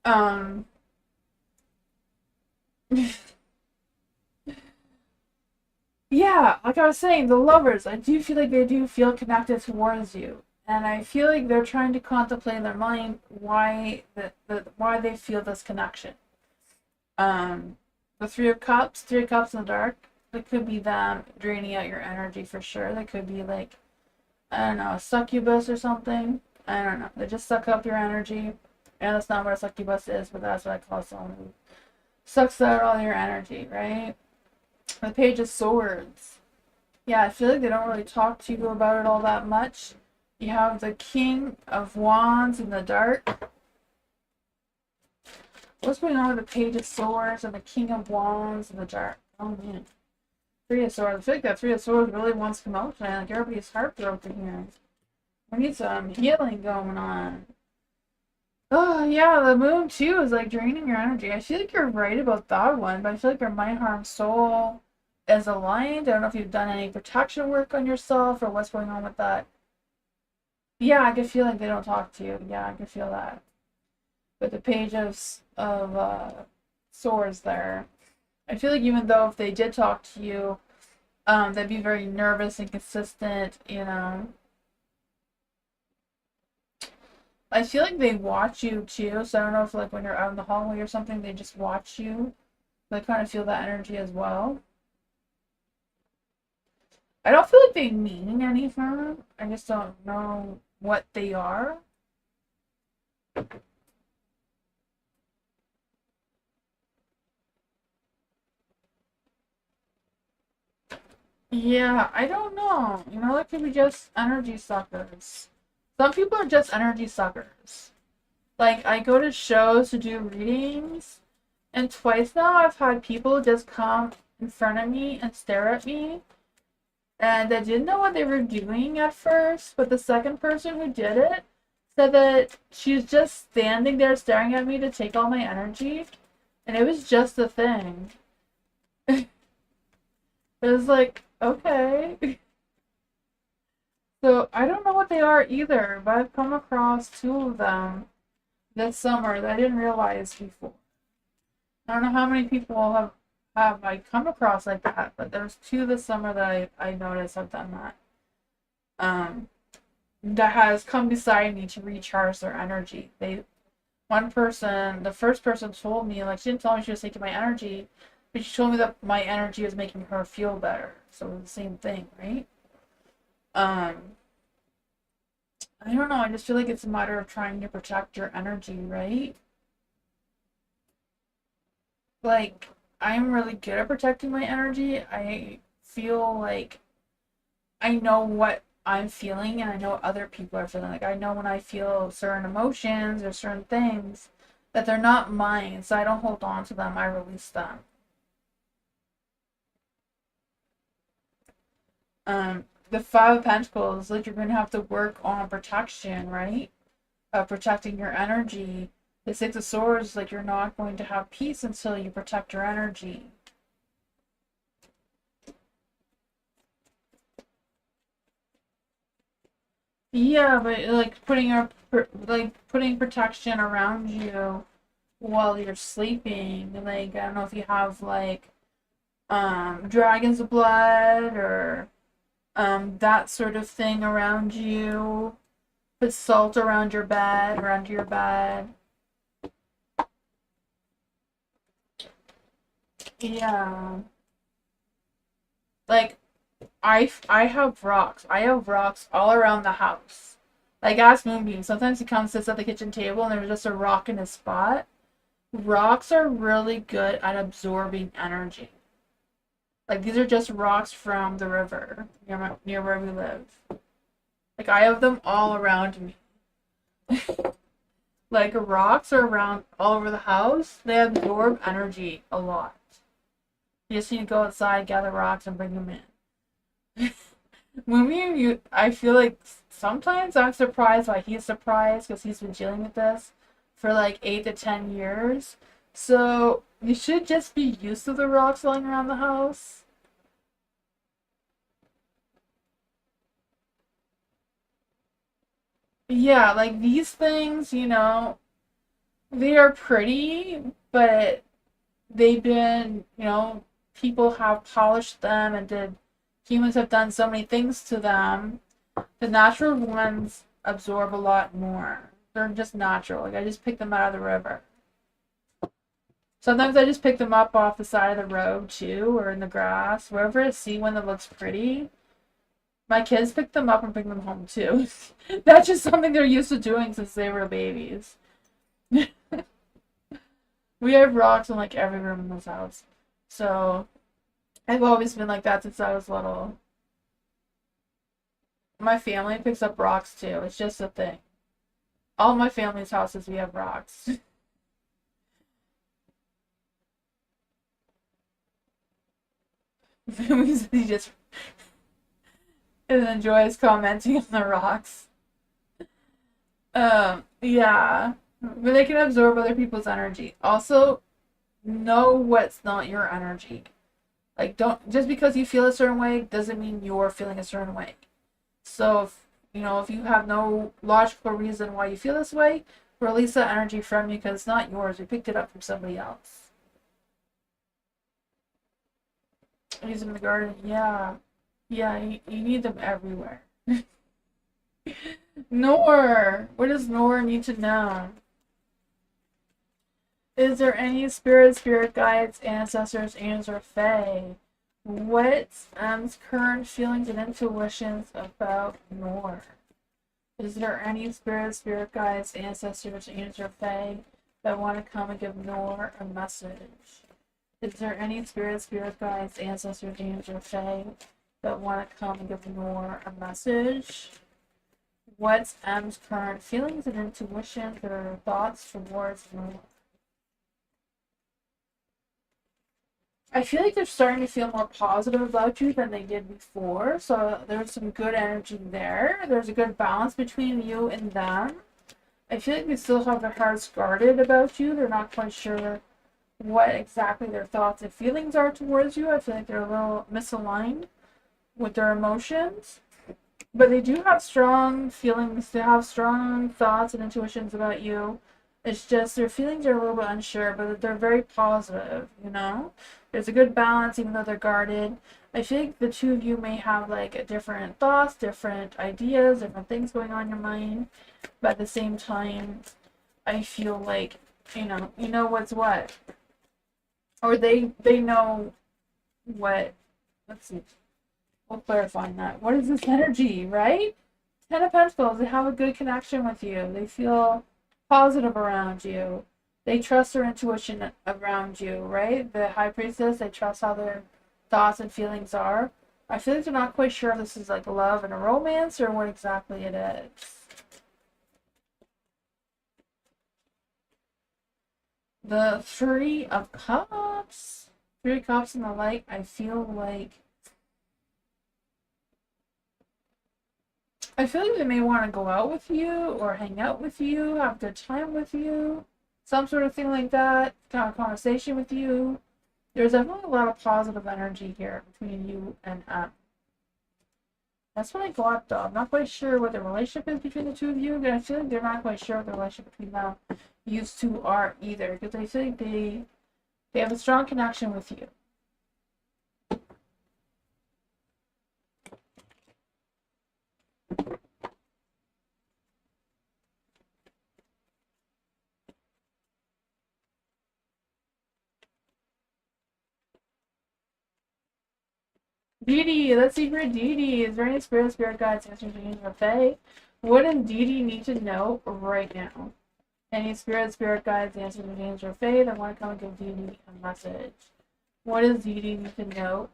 um Yeah, like I was saying, the lovers, I do feel like they do feel connected towards you. And I feel like they're trying to contemplate in their mind why they feel this connection. Um the Three of Cups in the dark, it could be them draining out your energy for sure. They could be like, I don't know, a succubus or something. I don't know. They just suck up your energy. And that's not what a succubus is, but that's what I call someone who sucks out all your energy, right? The Page of Swords. Yeah, I feel like they don't really talk to you about it all that much. You have the King of Wands in the dark. What's going on with the Page of Swords and the King of Wands in the dark? Oh man. Three of Swords. I feel like that Three of Swords really wants to come out tonight. Like everybody's heartbroken here. We need some healing going on. Oh yeah, the moon too is like draining your energy. I feel like you're right about that one, but I feel like your mind, heart, and soul is aligned. I don't know if you've done any protection work on yourself or what's going on with that. Yeah, I can feel like they don't talk to you. Yeah, I can feel that. But the Page of Swords there, I feel like even though if they did talk to you, they'd be very nervous and consistent. You know, I feel like they watch you too. So I don't know if like when you're out in the hallway or something, they just watch you. I kind of feel that energy as well. I don't feel like they mean any harm. I just don't know what they are. Yeah, I don't know. You know, it could be just energy suckers. Some people are just energy suckers. Like, I go to shows to do readings, and twice now I've had people just come in front of me and stare at me. And I didn't know what they were doing at first, but the second person who did it said that she was just standing there staring at me to take all my energy, and it was just a thing. It was like, okay. So I don't know what they are either, but I've come across two of them this summer that I didn't realize before. I don't know how many people have I come across like that, but there's two this summer that I noticed have done that. Um, that has come beside me to recharge their energy. The first person told me, like, she didn't tell me she was taking my energy, but she told me that my energy was making her feel better. So it was the same thing, right? Um, I don't know. I just feel like it's a matter of trying to protect your energy, right? Like, I'm really good at protecting my energy. I feel like I know what I'm feeling and I know what other people are feeling. Like, I know when I feel certain emotions or certain things that they're not mine, so I don't hold on to them, I release them. The Five of Pentacles, like, you're going to have to work on protection, right? Protecting your energy. The Six of Swords, like, you're not going to have peace until you protect your energy. Yeah, but like putting protection around you while you're sleeping. Like, I don't know if you have like dragon's blood or that sort of thing around you. Put salt around your bed, around your bed. Yeah. Like, I have rocks. I have rocks all around the house. Like ask Moonbeam. Sometimes he comes sits at the kitchen table and there's just a rock in his spot. Rocks are really good at absorbing energy. Like these are just rocks from the river near where we live. Like I have them all around me. Like rocks are around all over the house. They absorb energy a lot. You just need to go outside, gather rocks, and bring them in. I feel like sometimes I'm surprised why he's surprised because he's been dealing with this for like 8 to 10 years. So you should just be used to the rocks lying around the house. Yeah, like these things, they are pretty, but they've been, people have polished them and humans have done so many things to them. The natural ones absorb a lot more. They're just natural. Like I just pick them out of the river. Sometimes I just pick them up off the side of the road too, or in the grass, wherever I see one that looks pretty. My kids pick them up and bring them home too. That's just something they're used to doing since they were babies. We have rocks in like every room in this house. So I've always been like that since I was little. My family picks up rocks too. It's just a thing. All my family's houses we have rocks. He just enjoys commenting on the rocks. Yeah. But they can absorb other people's energy. Also, know what's not your energy. Like don't just because you feel a certain way doesn't mean you're feeling a certain way. So if you have no logical reason why you feel this way, release that energy from you because it's not yours. You picked it up from somebody else. Use them in the garden. Yeah. Yeah, you need them everywhere. Nor. What does Nor need to know? Is there any spirit guides, ancestors, angels, or fae? What's current feelings and intuitions about Nor? Is there any spirit guides, ancestors, angels, or fae that want to come and give Nor a message? Is there any spirit guides, ancestors, angels, or fae that want to come and give Nor a message? What's M's current feelings and intuitions or thoughts towards Nor? I feel like they're starting to feel more positive about you than they did before. So there's some good energy there. There's a good balance between you and them. I feel like they still have their hearts guarded about you. They're not quite sure what exactly their thoughts and feelings are towards you. I feel like they're a little misaligned with their emotions. But they do have strong feelings. They have strong thoughts and intuitions about you. It's just their feelings are a little bit unsure, but they're very positive. There's a good balance, even though they're guarded. I think the two of you may have like different thoughts, different ideas, different things going on in your mind. But at the same time, I feel like, you know what's what. Or they know what, let's see, we'll clarify on that. What is this energy, right? Ten of Pentacles, they have a good connection with you. They feel positive around you. They trust their intuition around you, right? The High Priestess, they trust how their thoughts and feelings are. I feel like they're not quite sure if this is like love and a romance or what exactly it is. The Three of Cups. Three of Cups and the Light, I feel like they may want to go out with you or hang out with you, have a good time with you, some sort of thing like that, have a conversation with you. There's definitely a lot of positive energy here between you and M. That's what I got though. I'm not quite sure what the relationship is between the two of you, but I feel like they're not quite sure what the relationship between them you two are either, because I feel like they have a strong connection with you. Dee Dee, let's see for Dee Dee. Is there any spirit guides, answers, or Fae? What does Dee Dee need to know right now? Any spirit guides, answers, or Fae that want to come and give Dee Dee a message? What does Dee Dee need to know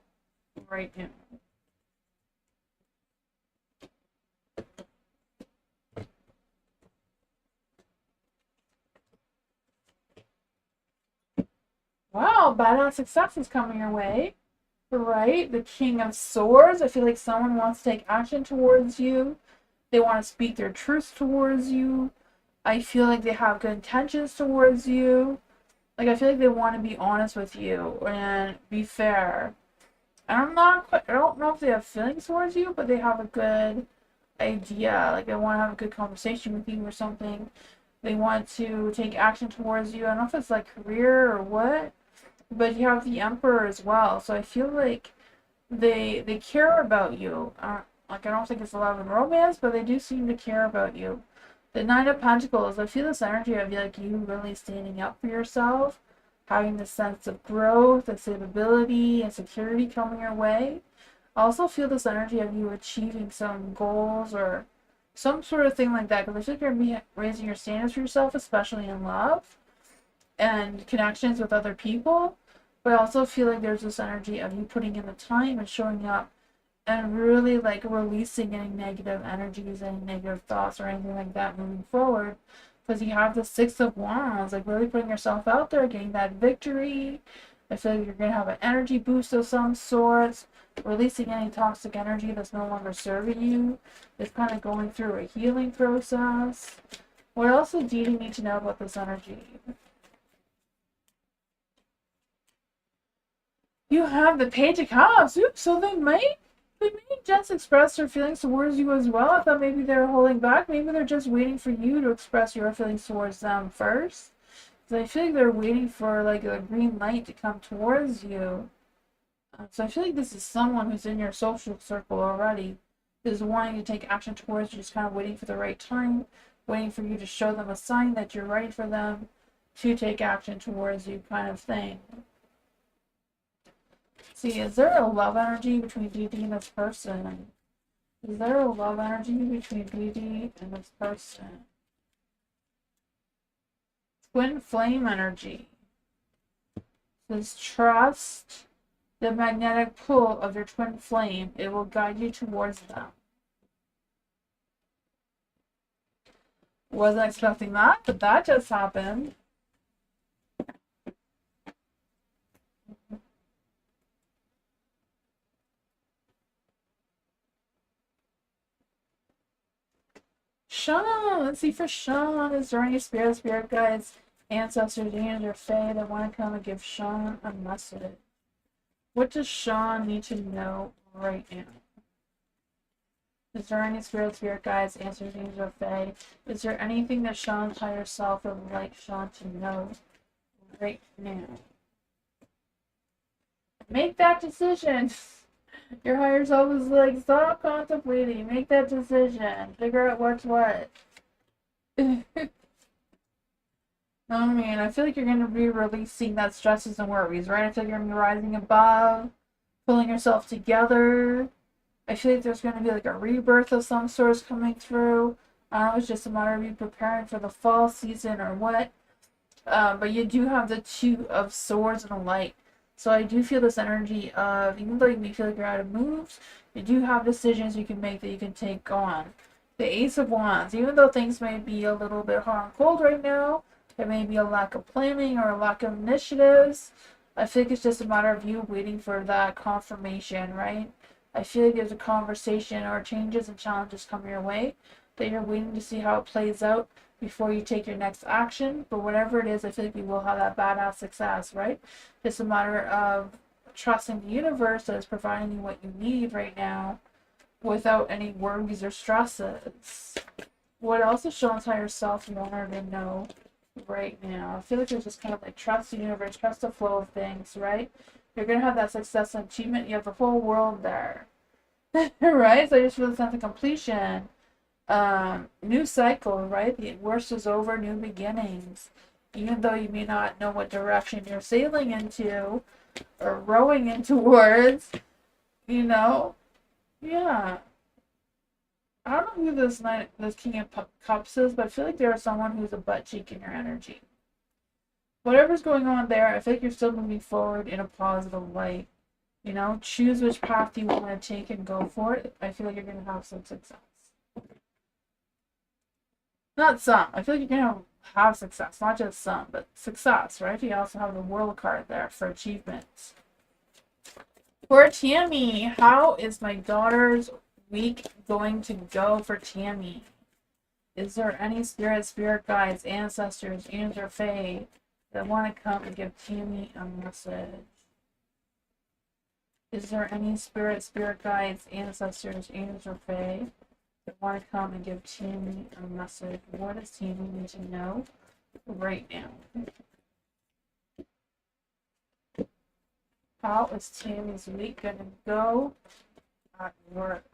right now? Wow, badass success is coming your way. Right? The King of Swords. I feel like someone wants to take action towards you. They want to speak their truth towards you. I feel like they have good intentions towards you. Like, I feel like they want to be honest with you and be fair. And I don't know if they have feelings towards you, but they have a good idea. Like, they want to have a good conversation with you or something. They want to take action towards you. I don't know if it's like career or what, but you have the Emperor as well. So I feel like they care about you. Like, I don't think it's love and romance, but they do seem to care about you. The Nine of Pentacles, I feel this energy of like you really standing up for yourself, having this sense of growth and stability and security coming your way. I also feel this energy of you achieving some goals or some sort of thing like that, because I feel like you're going to be raising your standards for yourself, especially in love and connections with other people. But I also feel like there's this energy of you putting in the time and showing up and really like releasing any negative energies, any negative thoughts or anything like that moving forward. Because you have the Six of Wands, like really putting yourself out there, getting that victory. I feel like you're going to have an energy boost of some sorts, releasing any toxic energy that's no longer serving you. It's kind of going through a healing process. What else do you need to know about this energy? You have the Page of Cups. Oops, so they may just express their feelings towards you as well. I thought maybe they're holding back. Maybe they're just waiting for you to express your feelings towards them first. So I feel like they're waiting for like a green light to come towards you. So I feel like this is someone who's in your social circle already, is wanting to take action towards you, just kind of waiting for the right time, waiting for you to show them a sign that you're ready for them to take action towards you, kind of thing. See, is there a love energy between Dee Dee and this person? Is there a love energy between Dee Dee and this person? Twin flame energy. This trust the magnetic pull of your twin flame. It will guide you towards them. Wasn't expecting that, but that just happened. Sean, let's see for Sean. Is there any spirit guides, ancestors, demons, or fae that want to come and give Sean a message? What does Sean need to know right now? Is there any spirit guides, ancestors, demons, or fae? Is there anything that Sean's higher self would like Sean to know right now? Make that decision. Your higher self is like, stop contemplating. Make that decision. Figure out what's what. I mean, I feel like you're going to be releasing that stresses and worries, right? I feel like you're going to be rising above, pulling yourself together. I feel like there's going to be like a rebirth of some sort coming through. I don't know, it's just a matter of you preparing for the fall season or what. But you do have the Two of Swords and a Light. So I do feel this energy of, even though you may feel like you're out of moves, you do have decisions you can make that you can take on. The Ace of Wands, even though things may be a little bit hot and cold right now, there may be a lack of planning or a lack of initiatives. I think it's just a matter of you waiting for that confirmation, right? I feel like there's a conversation or changes and challenges coming your way that you're waiting to see how it plays out before you take your next action. But whatever it is, I feel like you will have that badass success, right? It's a matter of trusting the universe that is providing you what you need right now without any worries or stresses. What else is Sean's higher self you want her to know right now? I feel like there's just kind of like trust the universe, trust the flow of things, right? You're going to have that success and achievement. You have the whole world there, right? So I just feel a sense of completion. New cycle, right? The worst is over, new beginnings. Even though you may not know what direction you're sailing into or rowing in towards, you know? Yeah. I don't know who this King of Cups is, but I feel like there's someone who's a butt cheek in your energy. Whatever's going on there, I feel like you're still moving forward in a positive light. You know, choose which path you want to take and go for it. I feel like you're going to have some success. Not some. I feel like you're going to have success. Not just some, but success, right? You also have the World card there for achievements. For Tammy, how is my daughter's week going to go for Tammy? Is there any spirit guides, ancestors, angels, or fae that want to come and give Tammy a message? Is there any spirit guides, ancestors, angels, or fae that want to come and give Tammy a message? What does Tammy need to know right now? How is Tammy's week going to go at work?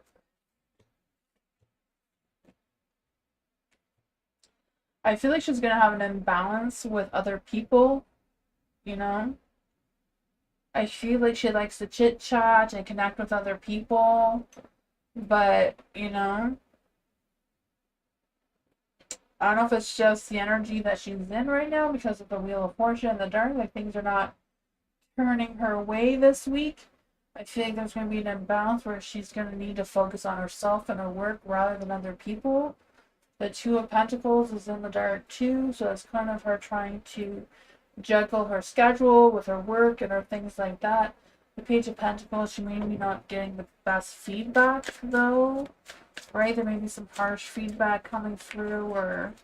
I feel like she's going to have an imbalance with other people, you know? I feel like she likes to chit chat and connect with other people, but, you know, I don't know if it's just the energy that she's in right now because of the Wheel of Fortune and the Dark, like things are not turning her way this week. I feel like there's going to be an imbalance where she's going to need to focus on herself and her work rather than other people. The Two of Pentacles is in the dark too, so it's kind of her trying to juggle her schedule with her work and her things like that. The Page of Pentacles, she may be not getting the best feedback though, right? There may be some harsh feedback coming through, or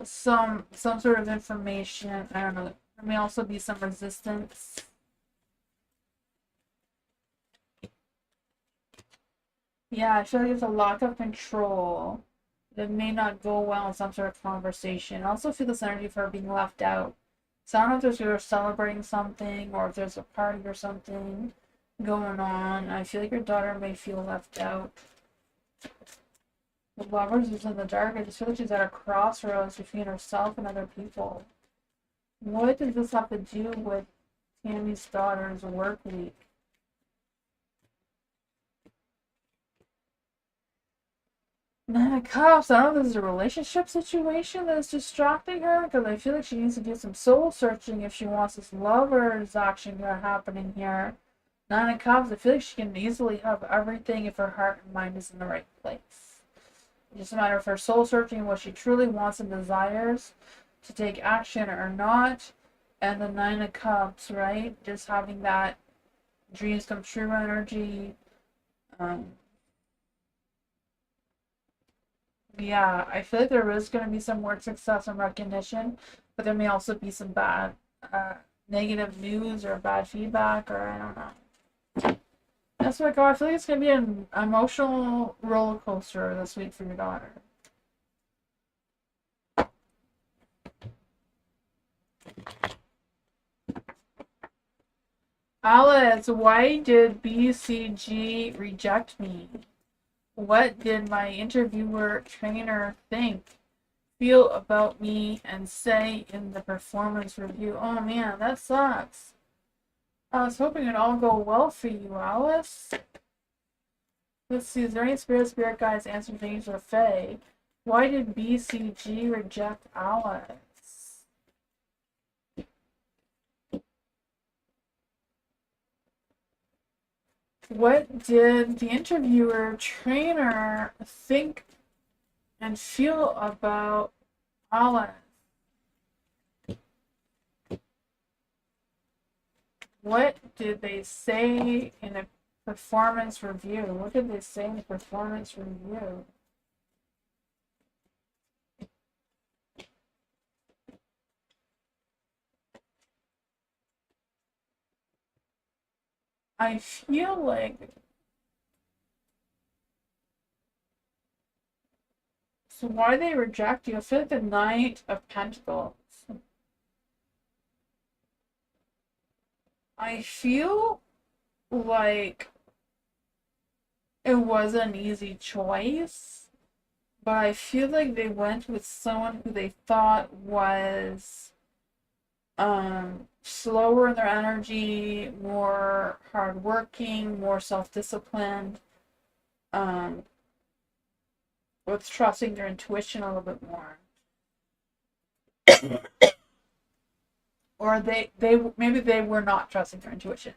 some sort of information. I don't know. There may also be some resistance. Yeah, I feel like it's a lack of control that may not go well in some sort of conversation. I also feel this energy of her being left out. So I don't know if there's you're celebrating something or if there's a party or something going on. I feel like your daughter may feel left out. The Lovers is in the dark. I just feel like she's at a crossroads between herself and other people. What does this have to do with Tammy's daughter's work week? Nine of Cups. I don't know if this is a relationship situation that is distracting her, because I feel like she needs to do some soul searching if she wants this Lovers action happening here. Nine of Cups. I feel like she can easily have everything if her heart and mind is in the right place. It's just a matter of her soul searching what she truly wants and desires to take action or not. And the Nine of Cups, right? Just having that dreams come true energy. Yeah, I feel like there is going to be some work success and recognition, but there may also be some bad, negative news or bad feedback, or I don't know. That's what I got. I feel like it's going to be an emotional roller coaster this week for your daughter. Alice, why did BCG reject me? What did my interviewer trainer think, feel about me, and say in the performance review? Oh man, that sucks. I was hoping it'd all go well for you, Alice. Let's see, is there any spirit guides, answer things, or Fae? Why did BCG reject Alice? What did the interviewer trainer think and feel about Alice? What did they say in a performance review? What did they say in the performance review? I feel like, so why they reject you? I feel like the Knight of Pentacles. I feel like it was an easy choice, but I feel like they went with someone who they thought was slower in their energy, more hardworking, more self-disciplined, um, with trusting their intuition a little bit more. Or they maybe they were not trusting their intuition.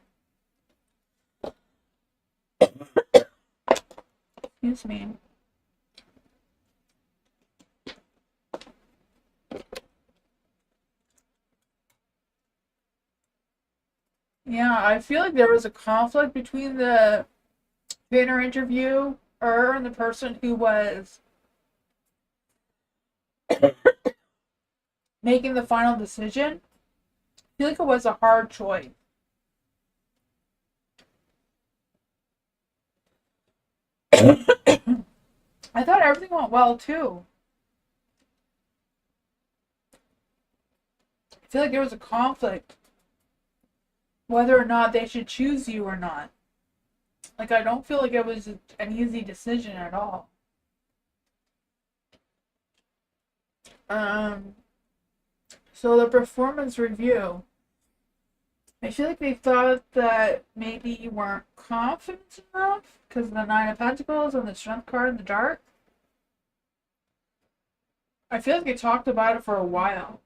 Excuse me. Yeah, I feel like there was a conflict between the trainer interviewer and the person who was making the final decision. I feel like it was a hard choice. I thought everything went well too. I feel like there was a conflict whether or not they should choose you or not. Like, I don't feel like it was an easy decision at all. So the performance review, I feel like they thought that maybe you weren't confident enough because of the Nine of Pentacles and the Strength card in the dark. I feel like they talked about it for a while.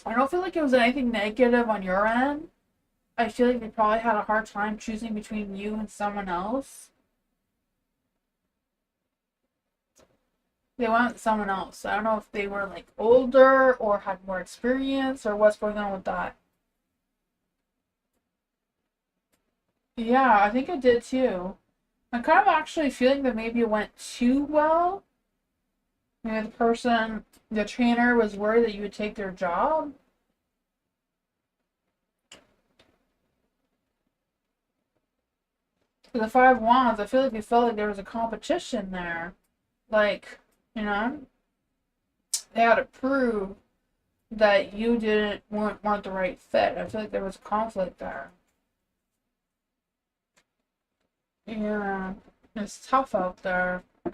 I don't feel like it was anything negative on your end. I feel like they probably had a hard time choosing between you and someone else. They went with someone else. I don't know if they were like older or had more experience or what's going on with that. Yeah, I think it did too. I'm kind of actually feeling that maybe it went too well. Maybe the trainer was worried that you would take their job. For the Five of Wands, I feel like they felt like there was a competition there. Like, you know, they had to prove that you weren't the right fit. I feel like there was conflict there. Yeah, it's tough out there. I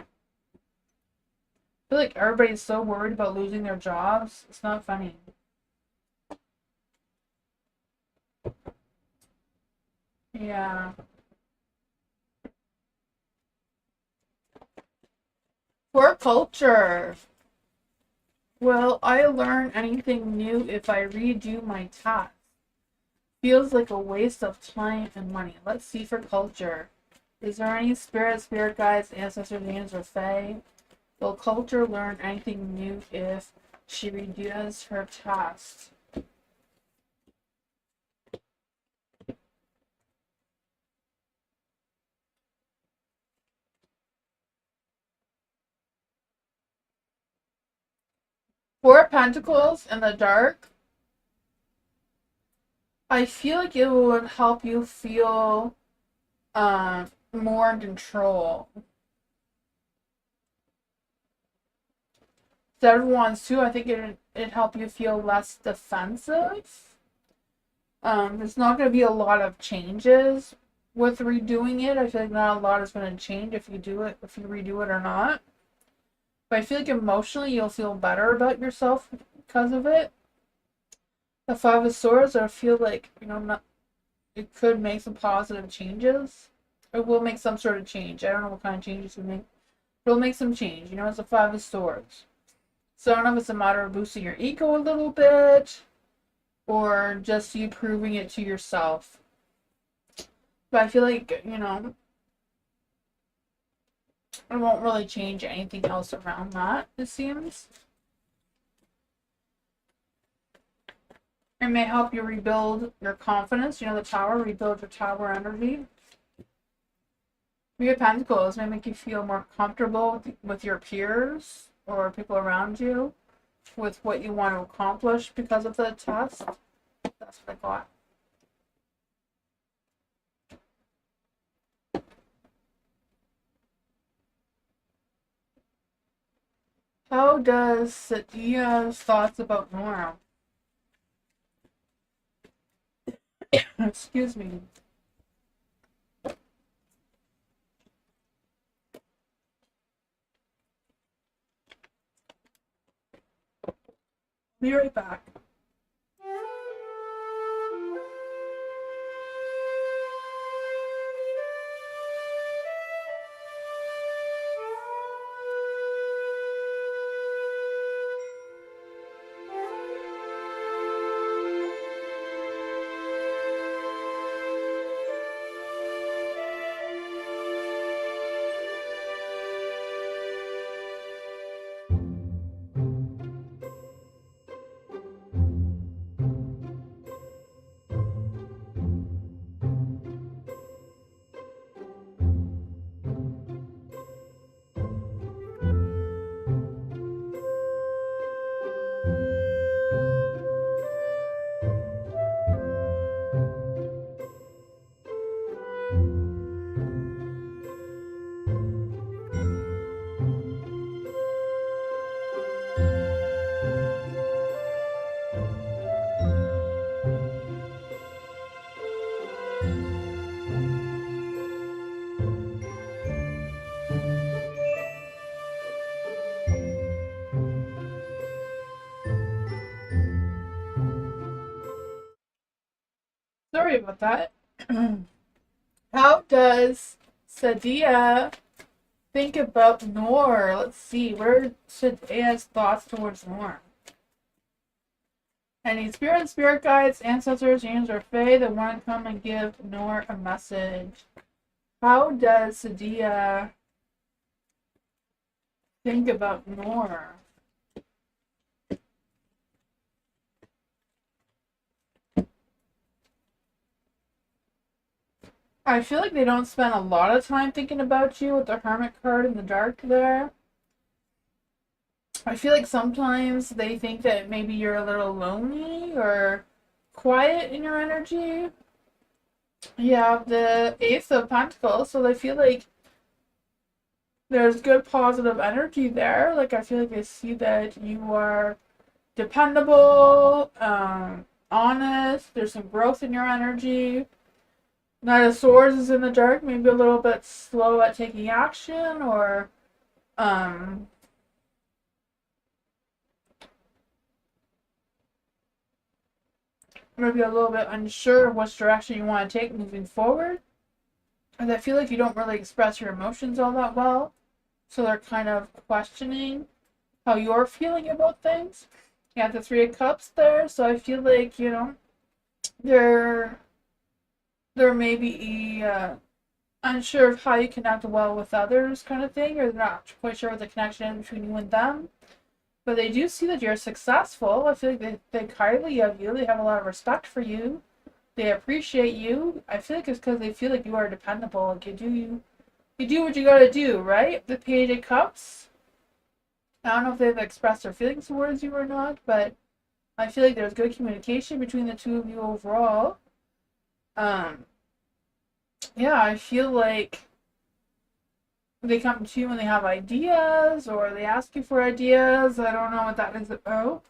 feel like everybody's so worried about losing their jobs. It's not funny. Yeah. For culture. Will I learn anything new if I redo my task? Feels like a waste of time and money. Let's see for culture. Is there any spirit guides, ancestors, angels, or fae? Will culture learn anything new if she redoes her task? Four of Pentacles in the dark. I feel like it would help you feel more in control. Seven of Wands too. I think it'd help you feel less defensive. There's not going to be a lot of changes with redoing it. I feel like not a lot is going to change if you redo it or not. But I feel like emotionally you'll feel better about yourself because of it. The Five of Swords, I feel like, it could make some positive changes. It will make some sort of change. I don't know what kind of changes it will make. But it'll make some change. It's the Five of Swords. So I don't know if it's a matter of boosting your ego a little bit or just you proving it to yourself. But I feel like, it won't really change anything else around that, it seems. It may help you rebuild your confidence. The Tower, rebuild your Tower energy. Three of Pentacles may make you feel more comfortable with your peers or people around you with what you want to accomplish because of the test. That's what I got. How does Sadia's thoughts about Nora? Excuse me. Be right back. Sorry about that. How does Sadia think about Nor? Let's see. What are Sadia's thoughts towards Nor? Any spirit guides, ancestors, angels, or fae that want to come and give Nor a message? How does Sadia think about Nor? I feel like they don't spend a lot of time thinking about you with the Hermit card in the dark there. I feel like sometimes they think that maybe you're a little lonely or quiet in your energy. You have the Ace of Pentacles, so they feel like there's good positive energy there. Like, I feel like they see that you are dependable, honest, there's some growth in your energy. Knight of Swords is in the dark, maybe a little bit slow at taking action, or maybe a little bit unsure of which direction you want to take moving forward. And I feel like you don't really express your emotions all that well, so they're kind of questioning how you're feeling about things. You have the Three of Cups there, so I feel like, you know, they're maybe unsure of how you connect well with others, kind of thing, or they're not quite sure what the connection is between you and them. But they do see that you're successful. I feel like they think highly of you. They have a lot of respect for you. They appreciate you. I feel like it's because they feel like you are dependable. Like you do what you gotta do, right? The Page of Cups. I don't know if they've expressed their feelings towards you or not, but I feel like there's good communication between the two of you overall. Yeah, I feel like they come to you when they have ideas, or they ask you for ideas. I don't know what that is about.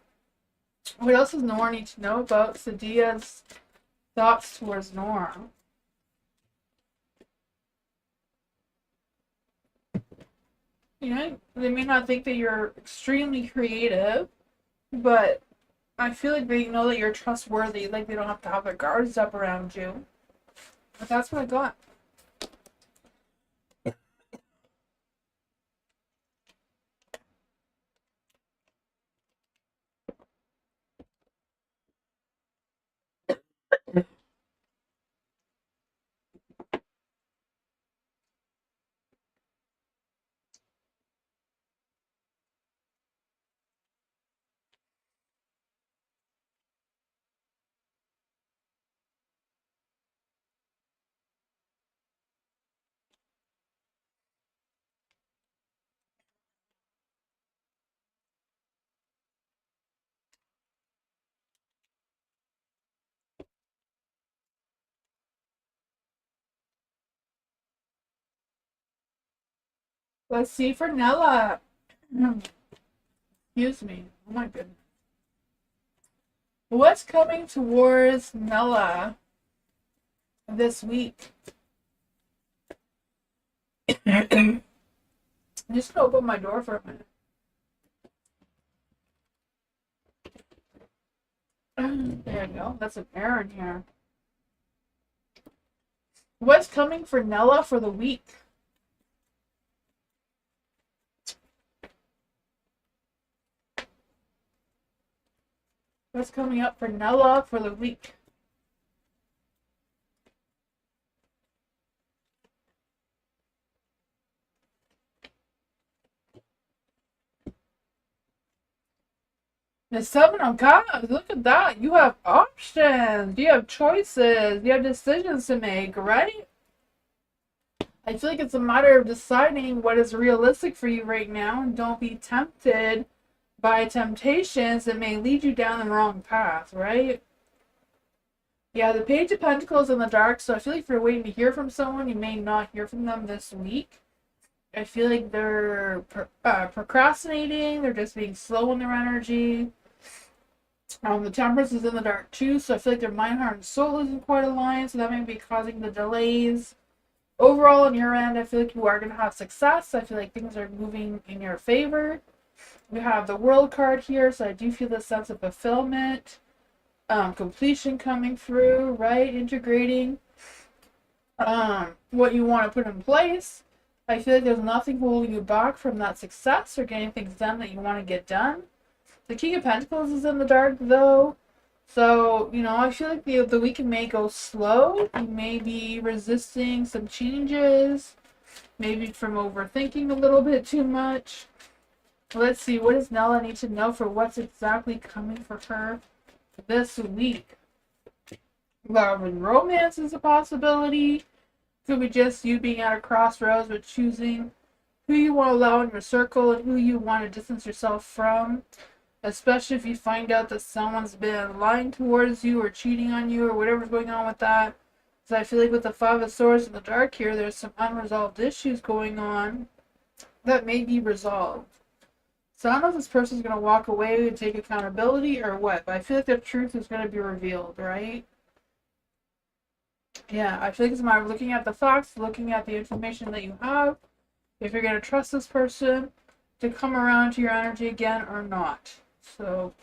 What else does Nor need to know about Sadia's thoughts towards Nor? You know, they may not think that you're extremely creative, but I feel like they know that you're trustworthy. Like they don't have to have their guards up around you. But that's what I got. Let's see for Nella. Excuse me. Oh my goodness. What's coming towards Nella this week? I'm just gonna open my door for a minute. There you go. That's an error in here. What's coming for Nella for the week? What's coming up for Nella for the week? The Seven of Cups. Look at that. You have options. You have choices. You have decisions to make, right? I feel like it's a matter of deciding what is realistic for you right now, and don't be tempted by temptations that may lead you down the wrong path, right? Yeah, the Page of Pentacles in the dark, so I feel like if you're waiting to hear from someone, you may not hear from them this week. I feel like they're procrastinating, they're just being slow in their energy. The Temperance is in the dark too, so I feel like their mind, heart, and soul isn't quite aligned, so that may be causing the delays. Overall, on your end, I feel like you are going to have success. I feel like things are moving in your favor. We have the World card here, so I do feel the sense of fulfillment, completion coming through, right? Integrating what you want to put in place. I feel like there's nothing holding you back from that success or getting things done that you want to get done. The King of Pentacles is in the dark, though. So, I feel like the week may go slow. You may be resisting some changes. Maybe from overthinking a little bit too much. Let's see, what does Nella need to know for what's exactly coming for her this week? Love and romance is a possibility. Could be just you being at a crossroads with choosing who you want to allow in your circle and who you want to distance yourself from. Especially if you find out that someone's been lying towards you or cheating on you or whatever's going on with that. So I feel like with the Five of Swords in the dark here, there's some unresolved issues going on that may be resolved. So I don't know if this person's going to walk away and take accountability or what, but I feel like the truth is going to be revealed, right? Yeah, I feel like it's a matter of looking at the facts, looking at the information that you have, if you're going to trust this person to come around to your energy again or not. So,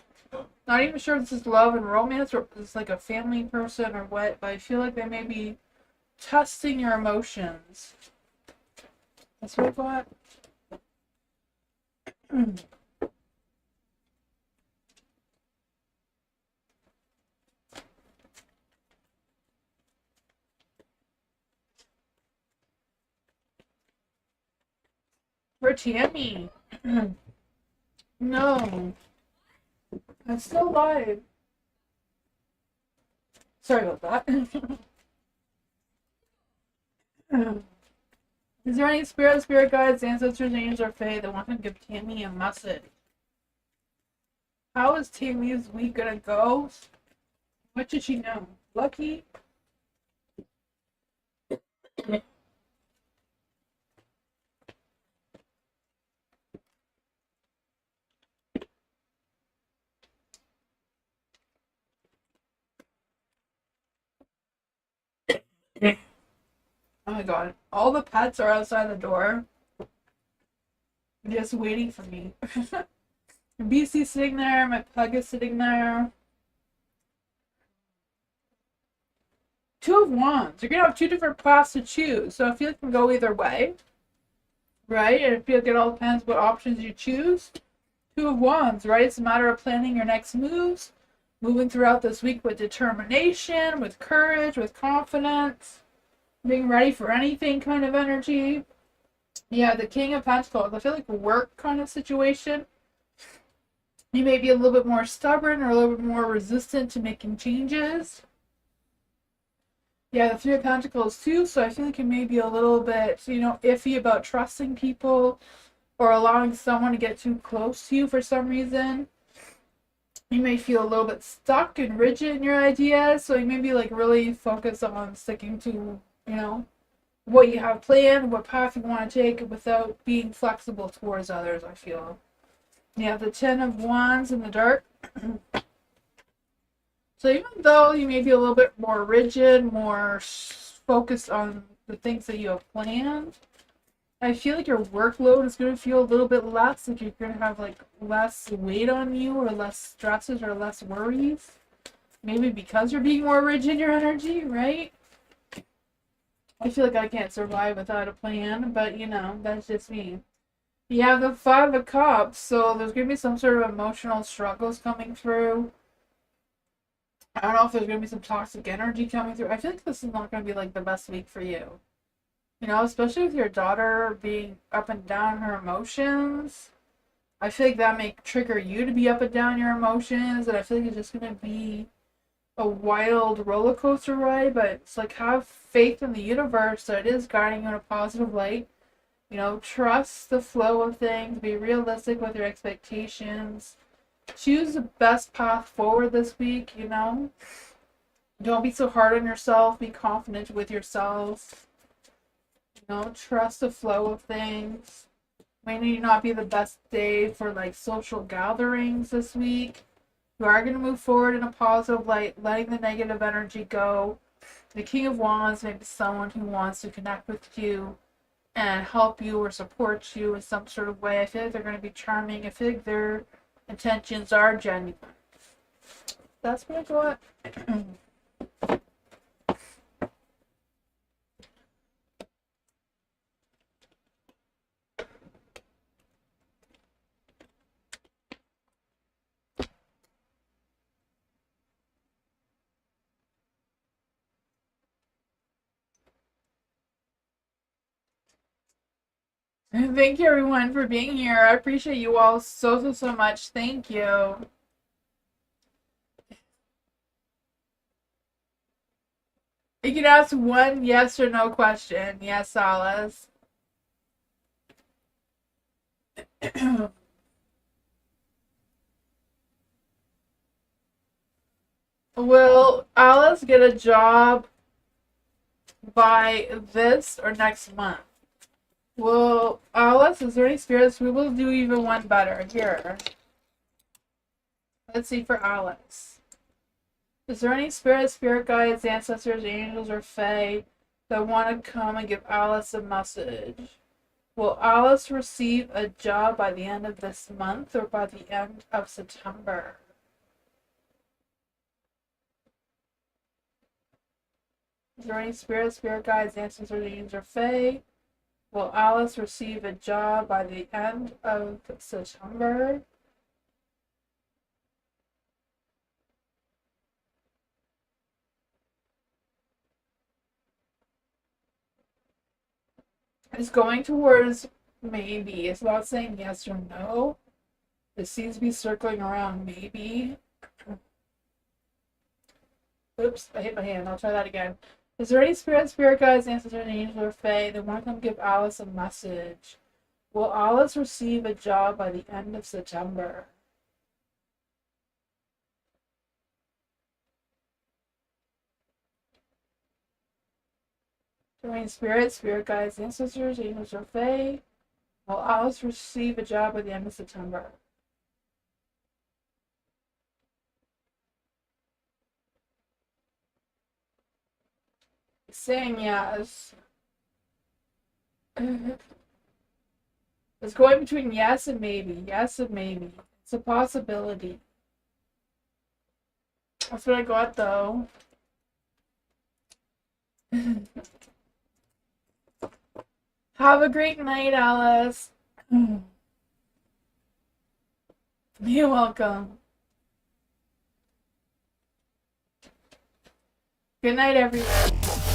not even sure if this is love and romance or if it's like a family person or what, but I feel like they may be testing your emotions. That's what I got. For Tammy. No. I'm still alive. Sorry about that. Is there any spirit guides, ancestors, angels, or fae that want to give Tammy a message? How is Tammy's week gonna go? What should she know? Lucky? Oh my god. All the pets are outside the door. Just waiting for me. BC's sitting there, my pug is sitting there. Two of Wands. You're gonna have two different paths to choose. So I feel like it can go either way. Right? And I feel like it all depends what options you choose. Two of Wands, right? It's a matter of planning your next moves. Moving throughout this week with determination, with courage, with confidence. Being ready for anything kind of energy. Yeah, the King of Pentacles. I feel like a work kind of situation. You may be a little bit more stubborn or a little bit more resistant to making changes. Yeah, the Three of Pentacles too, so I feel like you may be a little bit, iffy about trusting people or allowing someone to get too close to you for some reason. You may feel a little bit stuck and rigid in your ideas, so you may be really focused on sticking to, what you have planned, what path you want to take without being flexible towards others, I feel. You have the Ten of Wands in the dark. So even though you may be a little bit more rigid, more focused on the things that you have planned, I feel like your workload is going to feel a little bit less, like you're going to have less weight on you or less stresses or less worries. Maybe because you're being more rigid in your energy, right? I feel like I can't survive without a plan, but you know, that's just me. You have the Five of Cups, so there's going to be some sort of emotional struggles coming through. I don't know if there's going to be some toxic energy coming through. I feel like this is not going to be like the best week for you. You know, especially with your daughter being up and down her emotions. I feel like that may trigger you to be up and down your emotions, and I feel like it's just going to be a wild roller coaster ride, but it's like have faith in the universe that it is guiding you in a positive light. You know, trust the flow of things, be realistic with your expectations. Choose the best path forward this week, you know. Don't be so hard on yourself, be confident with yourself. You know, trust the flow of things. May not be the best day for like social gatherings this week. You are going to move forward in a positive light, letting the negative energy go. The King of Wands may be someone who wants to connect with you and help you or support you in some sort of way. I feel like they're going to be charming. I feel like their intentions are genuine. That's what I got. Thank you everyone for being here. I appreciate you all so much. Thank you. You can ask one yes or no question. Yes, Alice. Will Alice get a job by this or next month? Well, Alice, is there any spirits? We will do even one better. Here. Let's see for Alice. Is there any spirits, spirit guides, ancestors, angels, or fae that want to come and give Alice a message? Will Alice receive a job by the end of this month or by the end of September? Is there any spirits, spirit guides, ancestors, angels, or fae? Will Alice receive a job by the end of September? It's going towards maybe. It's not saying yes or no. It seems to be circling around maybe. Oops, I hit my hand. I'll try that again. Is there any spirit guides, ancestors, angels, or fae that want to come give Alice a message? Will Alice receive a job by the end of September? Join spirit guides, ancestors, angels, or fae. Will Alice receive a job by the end of September? Saying yes. It's going between yes and maybe. Yes and maybe. It's a possibility. That's what I got though. Have a great night, Alice. You're welcome. Good night, everyone.